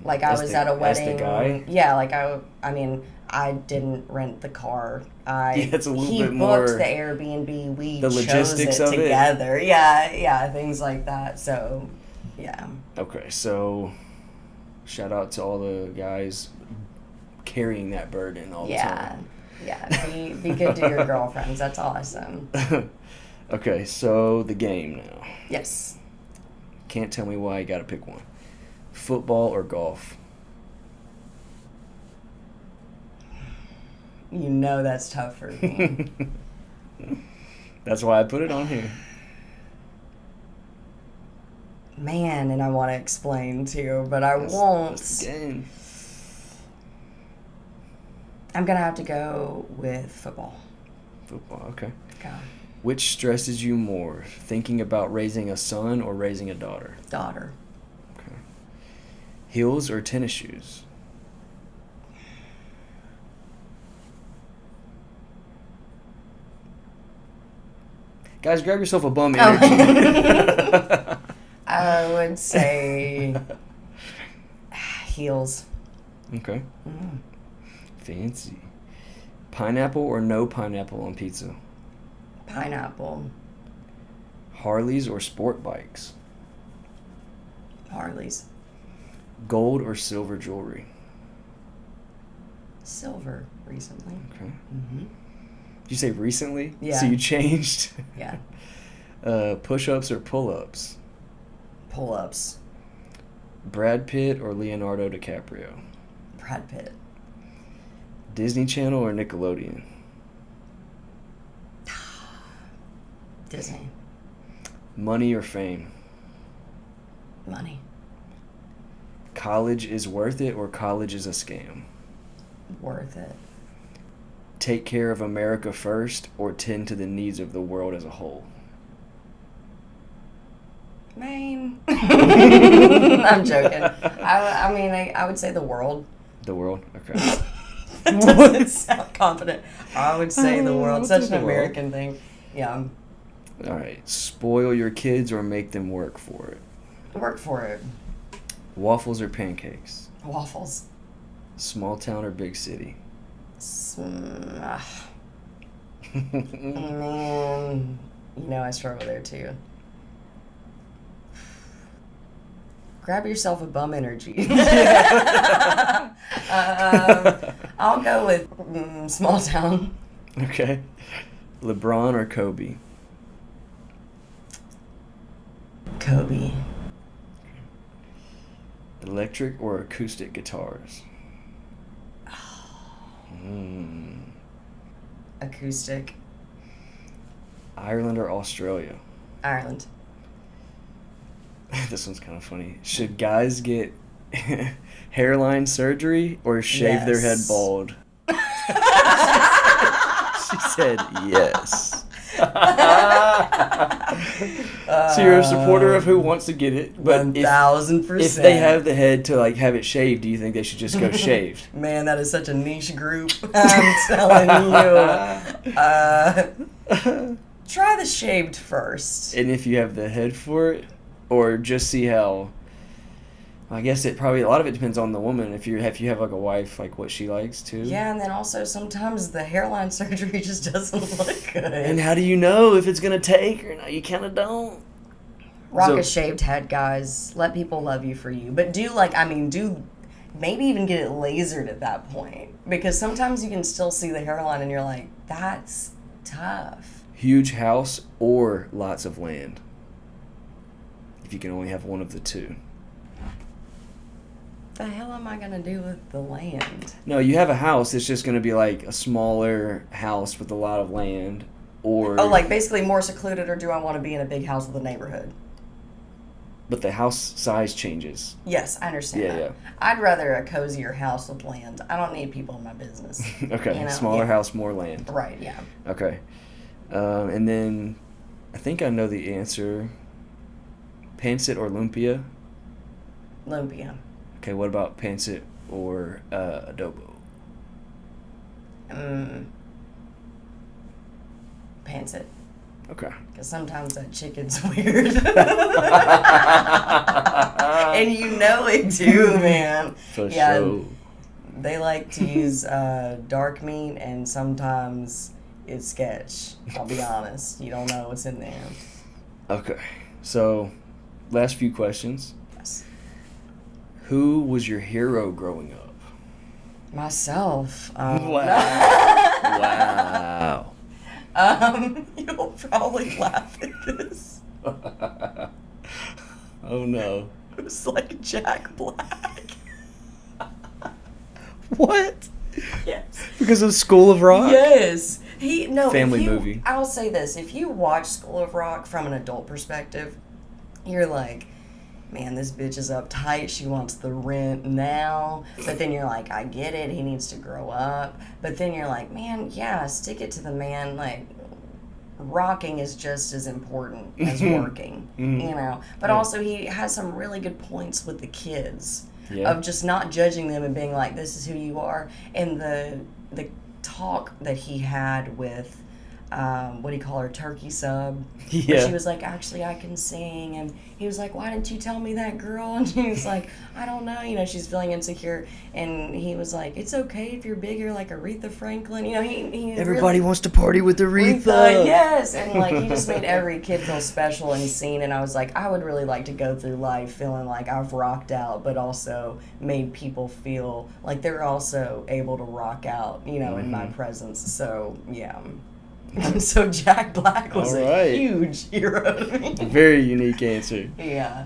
Like, I was at a wedding. As the guy? Yeah, like, I mean, I didn't rent the car. It's a little he bit booked more the Airbnb. We the chose logistics it of together. Yeah, things like that. So, yeah. Okay, so shout out to all the guys carrying that burden all the time. Yeah, be good to your girlfriends. That's awesome. Okay, so the game now. Yes. Can't tell me why, you gotta pick one. Football or golf? You know that's tough for me. That's why I put it on here. Man, and I want to explain too, but I won't. That's the game. I'm going to have to go with football. Football, okay. Go. Which stresses you more, thinking about raising a son or raising a daughter? Daughter. Okay. Heels or tennis shoes? Guys, grab yourself a bum energy. I would say heels. Okay. Fancy. Pineapple or no pineapple on pizza? Pineapple. Harleys or sport bikes? Harleys. Gold or silver jewelry? Silver recently. Okay. Did you say recently? Yeah. So you changed? Yeah. Push-ups or pull-ups? Pull-ups. Brad Pitt or Leonardo DiCaprio? Brad Pitt. Disney Channel or Nickelodeon? Disney. Money or fame? Money. College is worth it or college is a scam? Worth it. Take care of America first or tend to the needs of the world as a whole? Man. I'm joking. I mean, I would say the world. The world? Okay. That doesn't sound confident. I would say the world. Such an American thing. Yeah. All right. Spoil your kids or make them work for it? Work for it. Waffles or pancakes? Waffles. Small town or big city? Man, you know I struggle there too. Grab yourself a bum energy. I'll go with small town. Okay. LeBron or Kobe? Kobe. Electric or acoustic guitars? Acoustic. Ireland or Australia? Ireland. This one's kind of funny. Should guys get hairline surgery or shave their head Yes. bald? She said yes. So you're a supporter of who wants to get it, but 1000%. if they have the head to like have it shaved, do you think they should just go shaved? Man, that is such a niche group. I'm telling you. Try the shaved first. And if you have the head for it, or just see how I guess a lot of it depends on the woman. If you have like a wife, like what she likes too. Yeah, and then also sometimes the hairline surgery just doesn't look good. And how do you know if it's gonna take or not? You kind of don't. Rock So- a shaved head, guys. Let people love you for you. But do maybe even get it lasered at that point. Because sometimes you can still see the hairline and you're like, that's tough. Huge house or lots of land. If you can only have one of the two. The hell am I going to do with the land? No, you have a house. It's just going to be like a smaller house with a lot of land. Or Oh, like basically more secluded, or do I want to be in a big house with a neighborhood? But the house size changes. Yes, I understand Yeah, that. I'd rather a cozier house with land. I don't need people in my business. Okay, You know? smaller Yeah. house, more land. Right, yeah. Okay. And then I think I know the answer. Pancit or lumpia? Lumpia. Okay, what about pancit or adobo? Pancit. Okay. Because sometimes that chicken's weird. And you know it too, man. For Yeah, sure. They like to use dark meat, and sometimes it's sketch. I'll be honest. You don't know what's in there. Okay. So, last few questions. Yes. Who was your hero growing up? Myself. Wow. You'll probably laugh at this. Oh no. It was like Jack Black. What? Yes. Because of School of Rock? Yes. Family movie. I'll say this. If you watch School of Rock from an adult perspective, you're like, man, this bitch is uptight. She wants the rent now. But then you're like, I get it. He needs to grow up. But then you're like, man, yeah, stick it to the man. Like, rocking is just as important as working, you know. But also he has some really good points with the kids of just not judging them and being like, this is who you are. And the talk that he had with what do you call her, Turkey Sub, where she was like, actually I can sing, and he was like, why didn't you tell me that, girl? And she was like, I don't know, you know, she's feeling insecure, and he was like, it's okay if you're bigger like Aretha Franklin, you know. He Everybody really, wants to party with Aretha. yes, and like he just made every kid feel special and seen, and I was like, I would really like to go through life feeling like I've rocked out, but also made people feel like they're also able to rock out, you know, in my presence. So yeah. So Jack Black was a huge hero to me. Very unique answer. Yeah.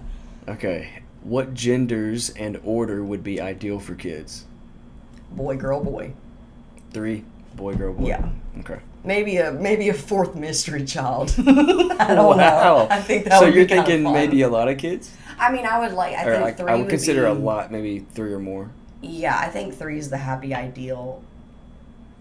Okay. What genders and order would be ideal for kids? Boy, girl, boy. 3, boy, girl, boy. Yeah. Okay. Maybe a fourth mystery child. I don't know. I think that would be So you're kind of thinking fun. maybe a lot of kids? I mean, I would like. I think 3 I would would consider be, a lot, maybe 3 or more. Yeah, I think 3 is the happy ideal.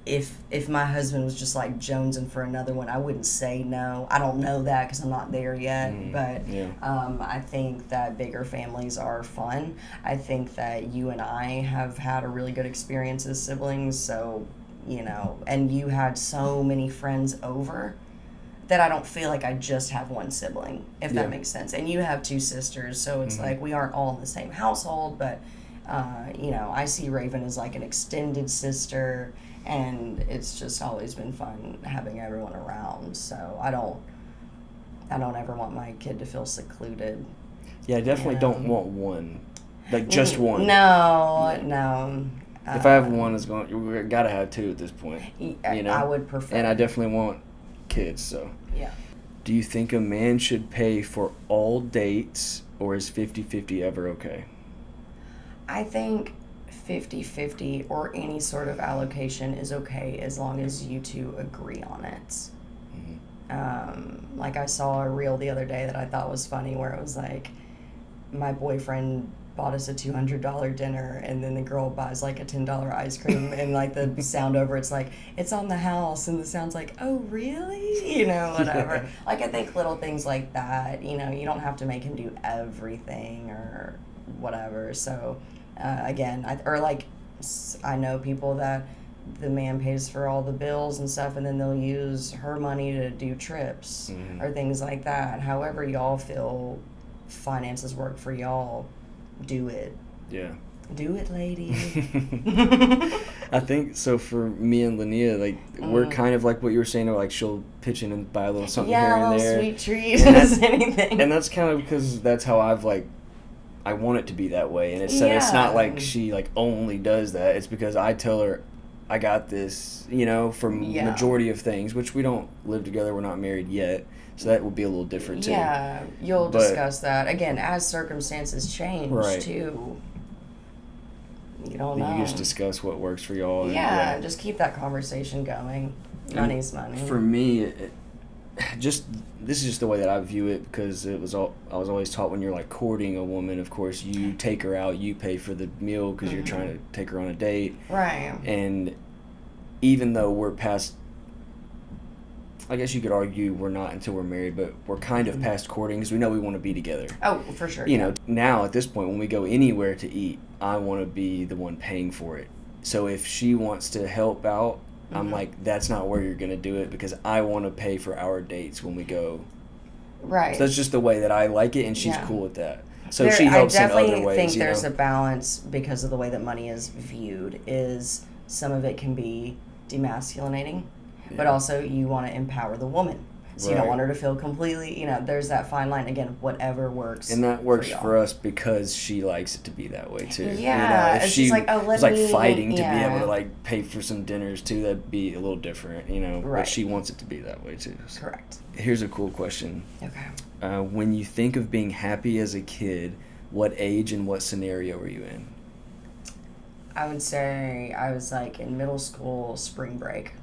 If my husband was just like jonesing for another one, I wouldn't say no. I don't know that because I'm not there yet. But I think that bigger families are fun. I think that you and I have had a really good experience as siblings. So, you know, and you had so many friends over that I don't feel like I just have one sibling, if that makes sense. And you have 2 sisters, so it's like we aren't all in the same household, but, you know, I see Raven as like an extended sister. And it's just always been fun having everyone around. So I don't ever want my kid to feel secluded. Yeah, I definitely don't want one. Like just one. No. If I have one, we gotta have 2 at this point. You know? I would prefer. And I definitely want kids, so. Yeah. Do you think a man should pay for all dates, or is 50-50 ever okay? I think 50-50 or any sort of allocation is okay as long as you two agree on it. Like I saw a reel the other day that I thought was funny where it was like, my boyfriend bought us a $200 dinner and then the girl buys like a $10 ice cream and like the sound over it's like, it's on the house, and the sound's like, oh really, you know, whatever. Like I think little things like that, you know, you don't have to make him do everything or whatever. So again, I know people that the man pays for all the bills and stuff, and then they'll use her money to do trips or things like that. However y'all feel finances work for y'all, do it. Yeah. Do it, lady. I think so. For me and Linnea, like we're kind of like what you were saying, like she'll pitch in and buy a little something here and a little there, sweet treat, anything. and that's kind of because that's how I want it to be that way, and it's not like she like only does that. It's because I tell her I got this, for majority of things, which we don't live together, we're not married yet, so that will be a little different too. Yeah, you'll discuss that again as circumstances change too. You don't know. You just discuss what works for y'all. And just keep that conversation going. Money's money. For me, this is just the way that I view it, because I was always taught when you're like courting a woman, of course you take her out, you pay for the meal because you're trying to take her on a date. Right. And even though we're past, I guess you could argue we're not until we're married, but we're kind of past courting because we know we want to be together. Oh, for sure. Now at this point when we go anywhere to eat, I want to be the one paying for it. So if she wants to help out, I'm like, that's not where you're going to do it, because I want to pay for our dates when we go. Right. So that's just the way that I like it, and she's cool with that. So she helps in other ways. I definitely think there's a balance because of the way that money is viewed. Is some of it can be demasculinating, but also you want to empower the woman. So you don't want her to feel completely, there's that fine line. Again, whatever works. And that works for us because she likes it to be that way too. Yeah. If she was fighting to be able to like pay for some dinners too, that'd be a little different, Right. But she wants it to be that way too. So. Correct. Here's a cool question. Okay. When you think of being happy as a kid, what age and what scenario were you in? I would say I was like in middle school, spring break.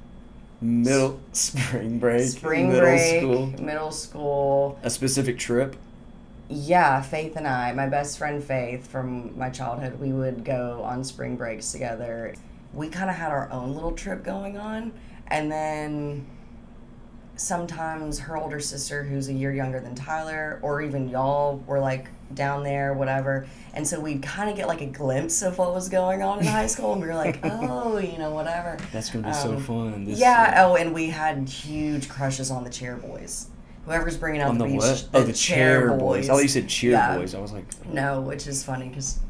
Spring break, middle school. A specific trip? Yeah, Faith and I, my best friend Faith from my childhood, we would go on spring breaks together. We kind of had our own little trip going on, and then sometimes her older sister, who's a year younger than Tyler, or even y'all were like down there, whatever. And so we'd kind of get like a glimpse of what was going on in high school, and we were like, oh, whatever. That's going to be so fun. And we had huge crushes on the chair boys. Whoever's bringing out on the beach. What? The chair boys. Oh, you said cheer boys. I was like... Oh. No, which is funny because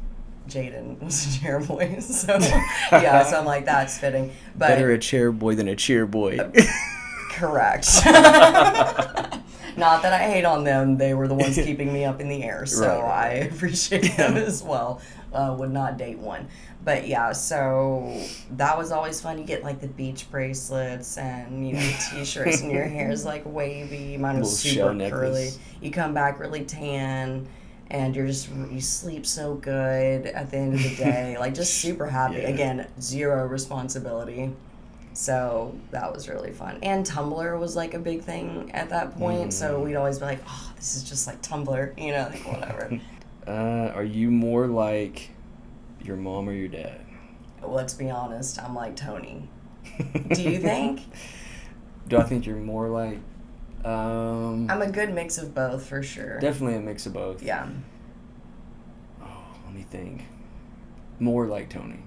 Jaden was a chair boy. So, so I'm like, that's fitting. But better a chair boy than a cheer boy. Correct. Not that I hate on them. They were the ones keeping me up in the air, so I appreciate them as well. Would not date one. But so that was always fun. You get like the beach bracelets and t-shirts, and your hair is like wavy. Mine was super curly. You come back really tan, and you sleep so good at the end of the day. Like just super happy. Again, zero responsibility. So that was really fun. And Tumblr was like a big thing at that point. So we'd always be like, oh, this is just like Tumblr, like whatever. Are you more like your mom or your dad? Let's be honest, I'm like Tony. Do you think? Do I think you're more like... I'm a good mix of both, for sure. Definitely a mix of both. Yeah. Oh, let me think. More like Tony.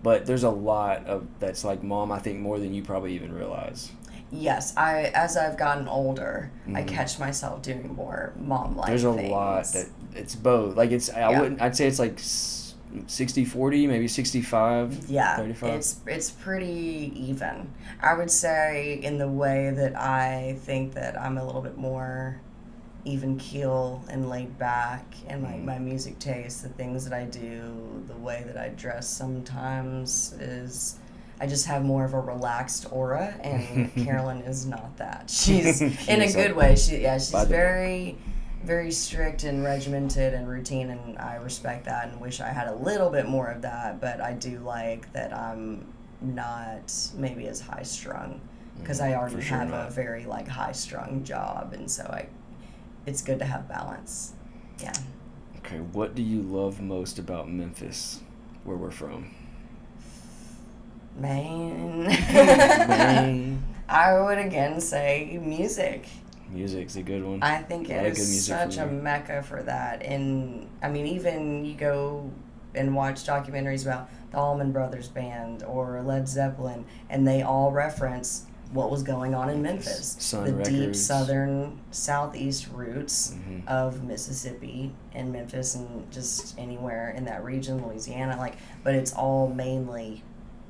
But there's a lot of that's like mom, I think, more than you probably even realize. Yes, as I've gotten older, I catch myself doing more mom-like things. There's a lot that it's both. Like I'd say it's like 60-40, maybe 65, 35. It's pretty even. I would say in the way that I think that I'm a little bit more even keel and laid back, and like my music taste, the things that I do, the way that I dress sometimes is I just have more of a relaxed aura, and Carolyn is not that. She's in a good way. She's very, very strict and regimented and routine, and I respect that and wish I had a little bit more of that, but I do like that I'm not maybe as high strung, because I already have a very like high strung job, and so it's good to have balance. Yeah. Okay, what do you love most about Memphis, where we're from? Man. I would again say music. Music's a good one. I think it is such a mecca for that. And I mean, even you go and watch documentaries about the Allman Brothers Band or Led Zeppelin, and they all reference what was going on in Memphis. Sun the Records. Deep southern southeast roots Mm-hmm. of Mississippi and Memphis and just anywhere in that region, Louisiana. But it's all mainly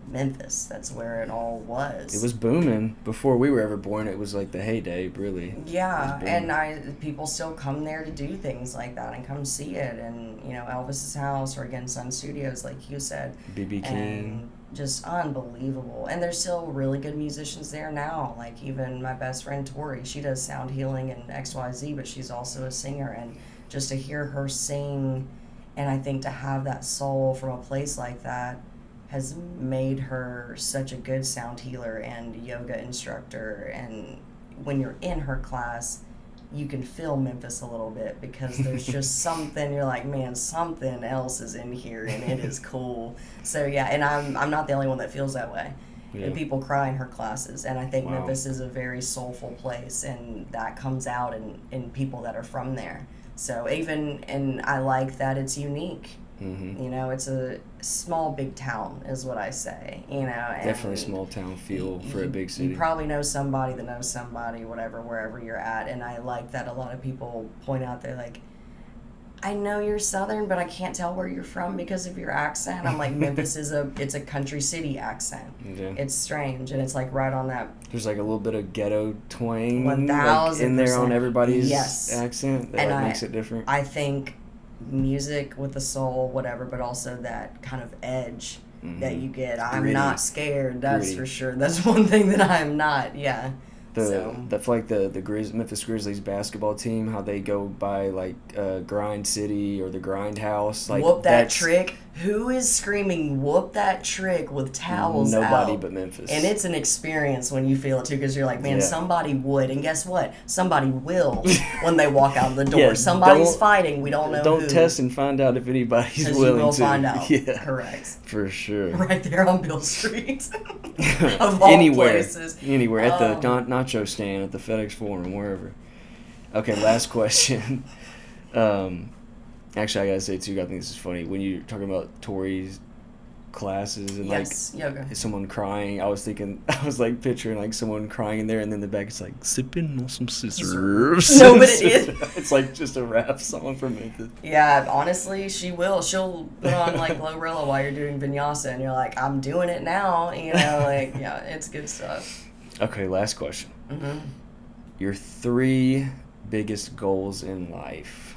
Memphis. That's where it all was. It was booming before we were ever born. It was like the heyday, really. Yeah, and people still come there to do things like that and come see it. And Elvis's house, or again Sun Studios, like you said, B.B. King. and just unbelievable. And there's still really good musicians there now. Like even my best friend Tori, she does sound healing and XYZ, but she's also a singer. And just to hear her sing, and I think to have that soul from a place like that has made her such a good sound healer and yoga instructor. And when you're in her class, you can feel Memphis a little bit, because there's just something, you're like, man, something else is in here and it is cool. So yeah, and I'm not the only one that feels that way. Yeah. And people cry in her classes, and I think Wow. Memphis is a very soulful place, and that comes out in people that are from there. So and I like that it's unique. Mm-hmm. It's a small big town is what I say. And Definitely small town feel for a big city. You probably know somebody that knows somebody, whatever, wherever you're at. And I like that a lot of people point out, they're like, I know you're Southern, but I can't tell where you're from because of your accent. I'm like, Memphis it's a country city accent. Yeah. It's strange, and it's like right on that. There's like a little bit of ghetto twang 1000%. in there on everybody's Yes. accent that makes it different. I think music with the soul, whatever, but also that kind of edge that you get. I'm Gritty. not scared, that's Gritty. for sure. That's one thing that I'm not, yeah. That's like the Memphis Grizzlies basketball team, how they go by like Grind City or the Grind House. Like whoop that trick. Who is screaming whoop that trick with towels Nobody out? but Memphis. And it's an experience when you feel it too, because you're like, man, Yeah. somebody would. And guess what? Somebody will when they walk out the door. Yeah, Somebody's fighting. We don't know Don't who. test and find out if anybody's 'Cause willing you will to. find out. Yeah, Correct. for sure. Right there on Bill Street. Of all places. Anywhere at the nacho stand at the FedEx Forum, wherever. Okay, last question. Actually, I gotta say too, I think this is funny when you're talking about Tori's classes and Yes, yoga. someone crying. I was like picturing like someone crying in there, and then the back is like sipping on some scissors. No, but it is. It's like just a rap song from Memphis. Yeah, honestly, she will. She'll put on like Glorilla while you're doing vinyasa, and you're like, I'm doing it now. Yeah, it's good stuff. Okay, last question. Mm-hmm. Your 3 biggest goals in life.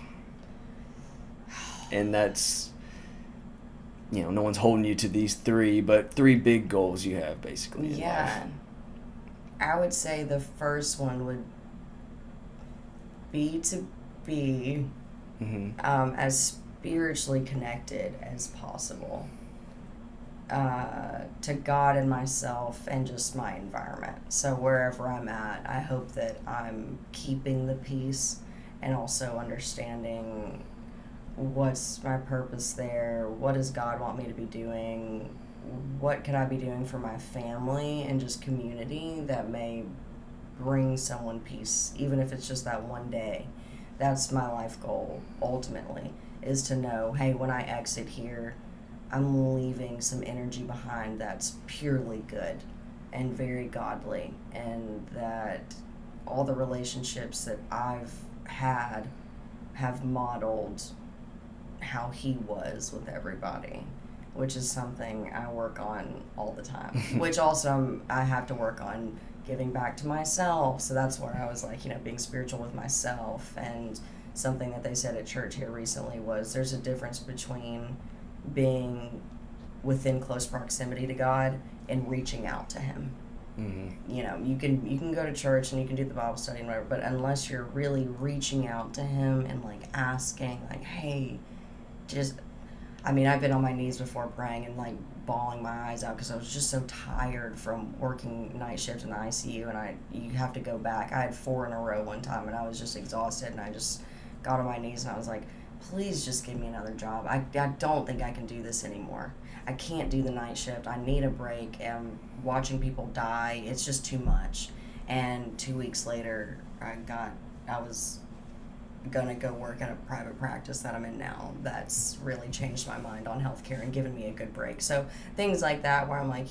And that's, no one's holding you to these 3, but 3 big goals you have basically in life. I would say the first one would be to be as spiritually connected as possible to God and myself and just my environment. So wherever I'm at, I hope that I'm keeping the peace and also understanding what's my purpose there, what does God want me to be doing, what could I be doing for my family and just community that may bring someone peace, even if it's just that one day. That's my life goal, ultimately, is to know, hey, when I exit here, I'm leaving some energy behind that's purely good and very godly, and that all the relationships that I've had have modeled how he was with everybody, which is something I work on all the time, which also I have to work on giving back to myself. So that's where I was like, being spiritual with myself. And something that they said at church here recently was there's a difference between being within close proximity to God and reaching out to him. Mm-hmm. You can go to church and you can do the Bible study and whatever, but unless you're really reaching out to him and like asking, like, hey, I've been on my knees before praying and like bawling my eyes out because I was just so tired from working night shift in the ICU, and you have to go back. I had 4 in a row one time and I was just exhausted, and I just got on my knees and I was like, please just give me another job. I don't think I can do this anymore. I can't do the night shift. I need a break. I'm watching people die. It's just too much. And 2 weeks later, I was gonna go work in a private practice that I'm in now. That's really changed my mind on healthcare and given me a good break. So things like that where I'm like,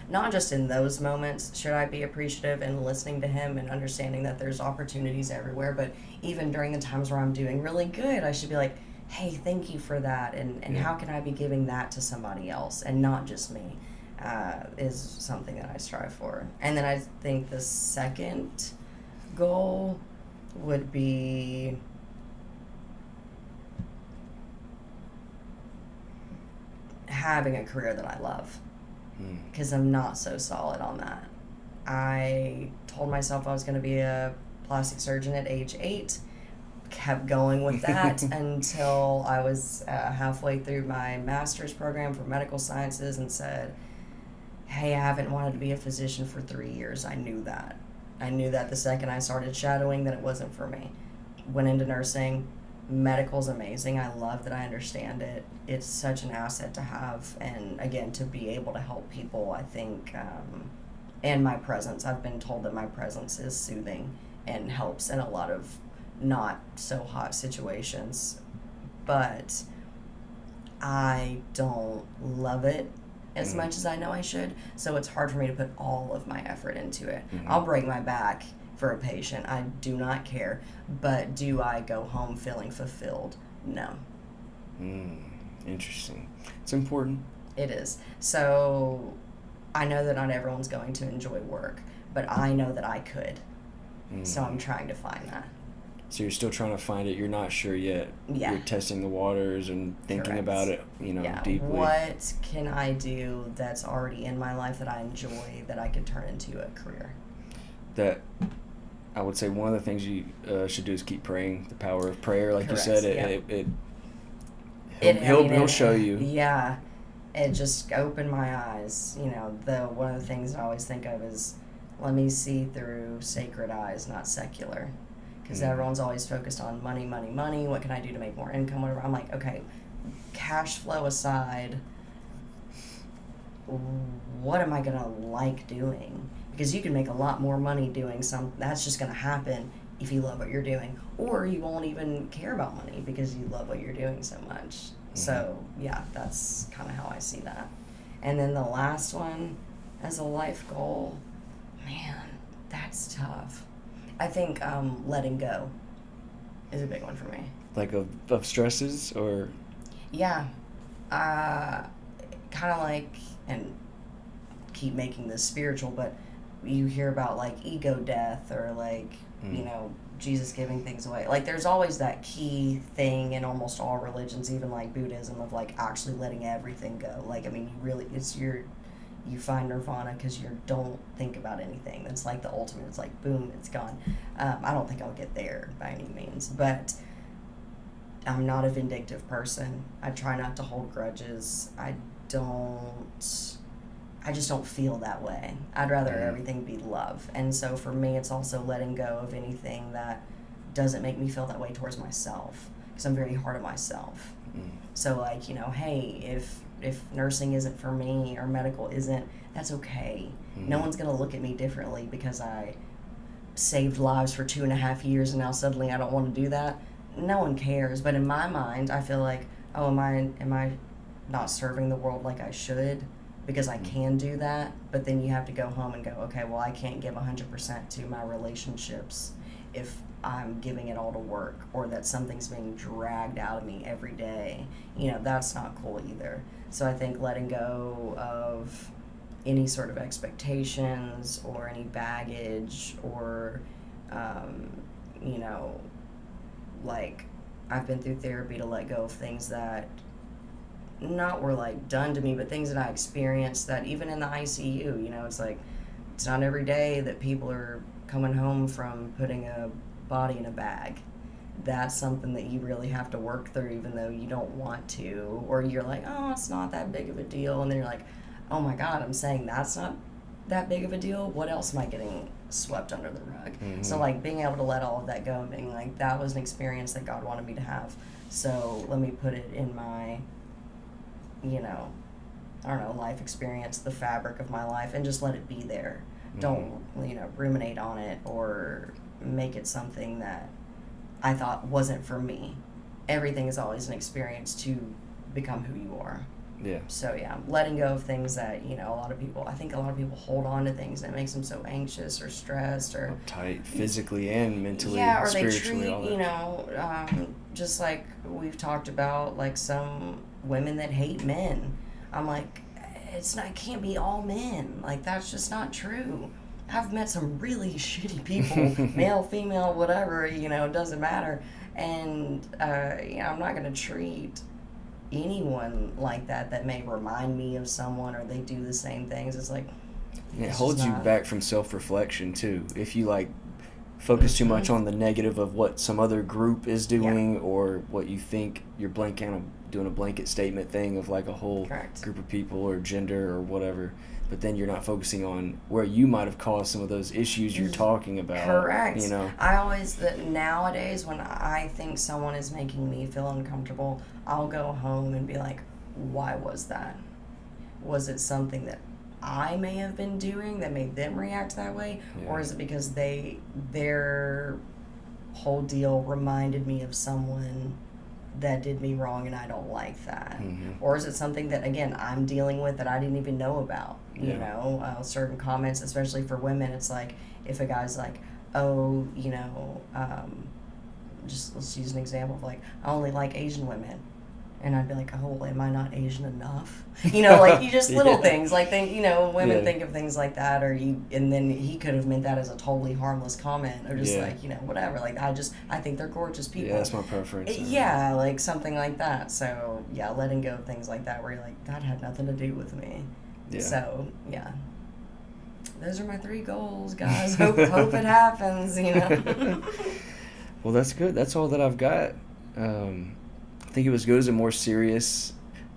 not just in those moments should I be appreciative and listening to him and understanding that there's opportunities everywhere, but even during the times where I'm doing really good, I should be like, hey, thank you for that, and how can I be giving that to somebody else and not just me, is something that I strive for. And then I think the second goal would be having a career that I love, because I'm not so solid on that. I told myself I was going to be a plastic surgeon at age 8, kept going with that until I was halfway through my master's program for medical sciences and said, hey, I haven't wanted to be a physician for 3 years. I knew that the second I started shadowing that it wasn't for me. Went into nursing. Medical's amazing. I love that I understand it. It's such an asset to have, and again, to be able to help people, I think, and my presence. I've been told that my presence is soothing and helps in a lot of not so hot situations, but I don't love it as much as I know I should, so it's hard for me to put all of my effort into it. I'll break my back for a patient. I do not care, but do I go home feeling fulfilled? No. Interesting. It's important. It is. So I know that not everyone's going to enjoy work, but I know that I could. So I'm trying to find that. So you're still trying to find it. You're not sure yet. Yeah. You're testing the waters and thinking Correct. about it, deeply. What can I do that's already in my life that I enjoy that I could turn into a career? That I would say one of the things you should do is keep praying. The power of prayer, like Correct, you said, he'll show you. Yeah, it just opened my eyes. One of the things I always think of is, let me see through sacred eyes, not secular. Because everyone's always focused on money, money, money. What can I do to make more income? Whatever. I'm like, okay, cash flow aside, what am I going to like doing? Because you can make a lot more money doing something. That's just going to happen if you love what you're doing. Or you won't even care about money because you love what you're doing so much. So, yeah, that's kind of how I see that. And then the last one, as a life goal, man, that's tough. I think letting go is a big one for me. Like of stresses or? Yeah. Kind of like, and keep making this spiritual, but you hear about like ego death or like, Jesus giving things away. Like there's always that key thing in almost all religions, even like Buddhism, of like actually letting everything go. Like, I mean, you find nirvana because you don't think about anything. That's like the ultimate. It's like, boom, it's gone. I don't think I'll get there by any means, but I'm not a vindictive person. I try not to hold grudges. I just don't feel that way. I'd rather everything be love. And so for me, it's also letting go of anything that doesn't make me feel that way towards myself, because I'm very hard on myself. So like, hey, if nursing isn't for me or medical isn't, that's okay. No one's going to look at me differently because I saved lives for 2.5 years and now suddenly I don't want to do that. No one cares. But in my mind, I feel like, oh, am I not serving the world like I should because I can do that? But then you have to go home and go, okay, well, I can't give 100% to my relationships if I'm giving it all to work, or that something's being dragged out of me every day. That's not cool either. So I think letting go of any sort of expectations or any baggage or, like I've been through therapy to let go of things that not were like done to me, but things that I experienced that even in the ICU, it's like, it's not every day that people are coming home from putting a body in a bag. That's something that you really have to work through, even though you don't want to, or you're like, oh, it's not that big of a deal, and then you're like, oh my God, I'm saying that's not that big of a deal. What else am I getting swept under the rug? So like being able to let all of that go and being like, that was an experience that God wanted me to have, so let me put it in my, life experience, the fabric of my life, and just let it be there. Don't ruminate on it or make it something that I thought wasn't for me. Everything is always an experience to become who you are. Yeah. So yeah, letting go of things that, you know, I think a lot of people hold on to things and it makes them so anxious or stressed or uptight physically and mentally, yeah, or spiritually, they all treat, that. you know, just like we've talked about, like some women that hate men. I'm like, it can't be all men. Like, that's just not true. I've met some really shitty people, male, female, whatever, you know, it doesn't matter. And, you know, I'm not going to treat anyone like that may remind me of someone or they do the same things. It's like, And it it's holds just you not- back from self-reflection too. If you like focus too much on the negative of what some other group is doing or what you think you're doing a blanket statement thing of like a whole Correct. group of people or gender or whatever, but then you're not focusing on where you might have caused some of those issues you're talking about. Correct. You know. I always, nowadays, when I think someone is making me feel uncomfortable, I'll go home and be like, why was that? Was it something that I may have been doing that made them react that way? Yeah. Or is it because their whole deal reminded me of someone that did me wrong and I don't like that? Mhm. Or is it something that, again, I'm dealing with that I didn't even know about? You Yeah. know, certain comments, especially for women, it's like if a guy's like, oh, you know, just let's use an example of like, I only like Asian women. And I'd be like, oh, well, am I not Asian enough? You know, like you just little Yeah. things, like you know, women Yeah. think of things like that, and then he could have meant that as a totally harmless comment, or just Yeah. like, you know, whatever. Like I think they're gorgeous people. Yeah, that's my preference. Yeah, like something like that. So yeah, letting go of things like that where you're like, that had nothing to do with me. Yeah. So yeah, those are my 3 goals, guys. hope it happens. You know. Well, that's good. That's all that I've got. I think it was good as a more serious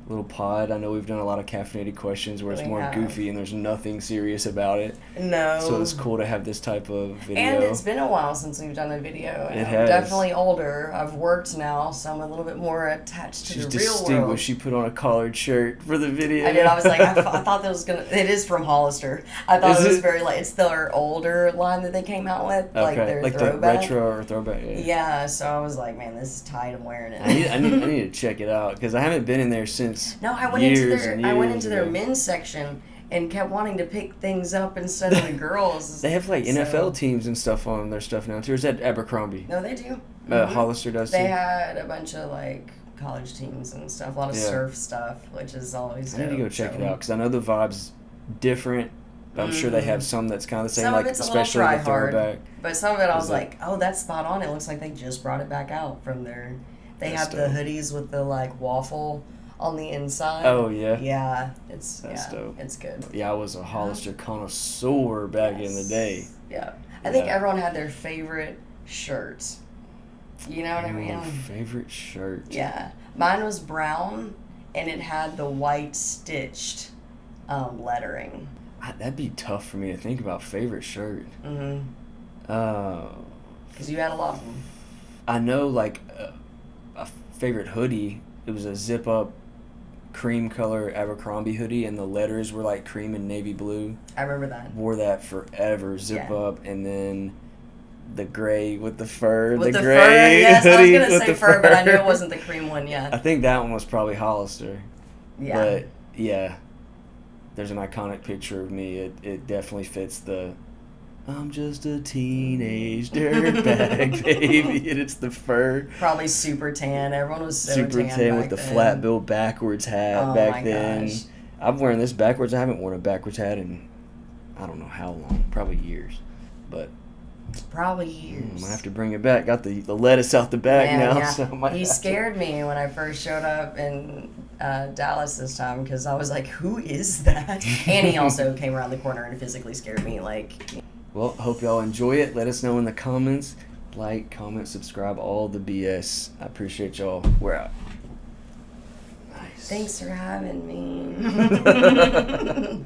little pod. I know we've done a lot of caffeinated questions where it's We more have. goofy and there's nothing serious about it. No. So it's cool to have this type of video. And it's been a while since we've done a video. And It I'm has. definitely older. I've worked now, so I'm a little bit more attached to She's the real distinguished. world. She put on a collared shirt for the video. I did. I was like, I thought that was gonna. It is from Hollister. I thought Is it was it? very like it's their older line that they came out with, like their like throwback. the retro or throwback. Yeah. Yeah, so I was like, man, this is tight. I'm wearing it. I need to check it out because I haven't been in there since. No, I went years into their ago. men's section and kept wanting to pick things up instead of the girls. They have like So- NFL teams and stuff on their stuff now too. Or is that Abercrombie? No, they do. Hollister does They too. had a bunch of like college teams and stuff, a lot of Yeah. surf stuff, which is always. I need to dope, go check so. it out because I know the vibe's different. But I'm sure they have some that's kind of the same, Some of like it's a little especially the try-hard. throwback. But some of it, I was Is it- like, oh, that's spot on. It looks like they just brought it back out from their. They That's have the dope. hoodies with the like waffle on the inside. Oh yeah. Yeah, it's That's dope. It's good. Yeah, I was a Hollister connoisseur back in the day. Yeah, I think Yeah. everyone had their favorite shirt. You know what I mean? Favorite shirt. Yeah, mine was brown, and it had the white stitched lettering. That'd be tough for me to think about favorite shirt. Mm-hmm. Uh, Because you had a lot of them. I know like a favorite hoodie. It was a zip up cream color Abercrombie hoodie, and the letters were like cream and navy blue. I remember that. Wore that forever, zip Yeah. up, and then the gray with the fur. With the fur, gray yes, I was hoodie gonna with say the fur, but I knew it wasn't the cream one. I Yeah, think that one was probably Hollister. yeah. But yeah, there's an iconic picture of me. It definitely fits the I'm just a teenage dirtbag baby, and it's the fur. Probably super tan. Everyone was so Super tan with back the then. flat bill backwards hat Oh back my then. gosh. I'm wearing this backwards. I haven't worn a backwards hat in I don't know how long, probably years. But Probably I years. might have to bring it back. Got the lettuce out the back Man, now. yeah. So I might He have to- scared me when I first showed up in Dallas this time because I was like, "Who is that?" And he also came around the corner and physically scared me. Like, Well, hope y'all enjoy it. Let us know in the comments. Like, comment, subscribe, all the BS. I appreciate y'all. We're out. Nice. thanks for having me.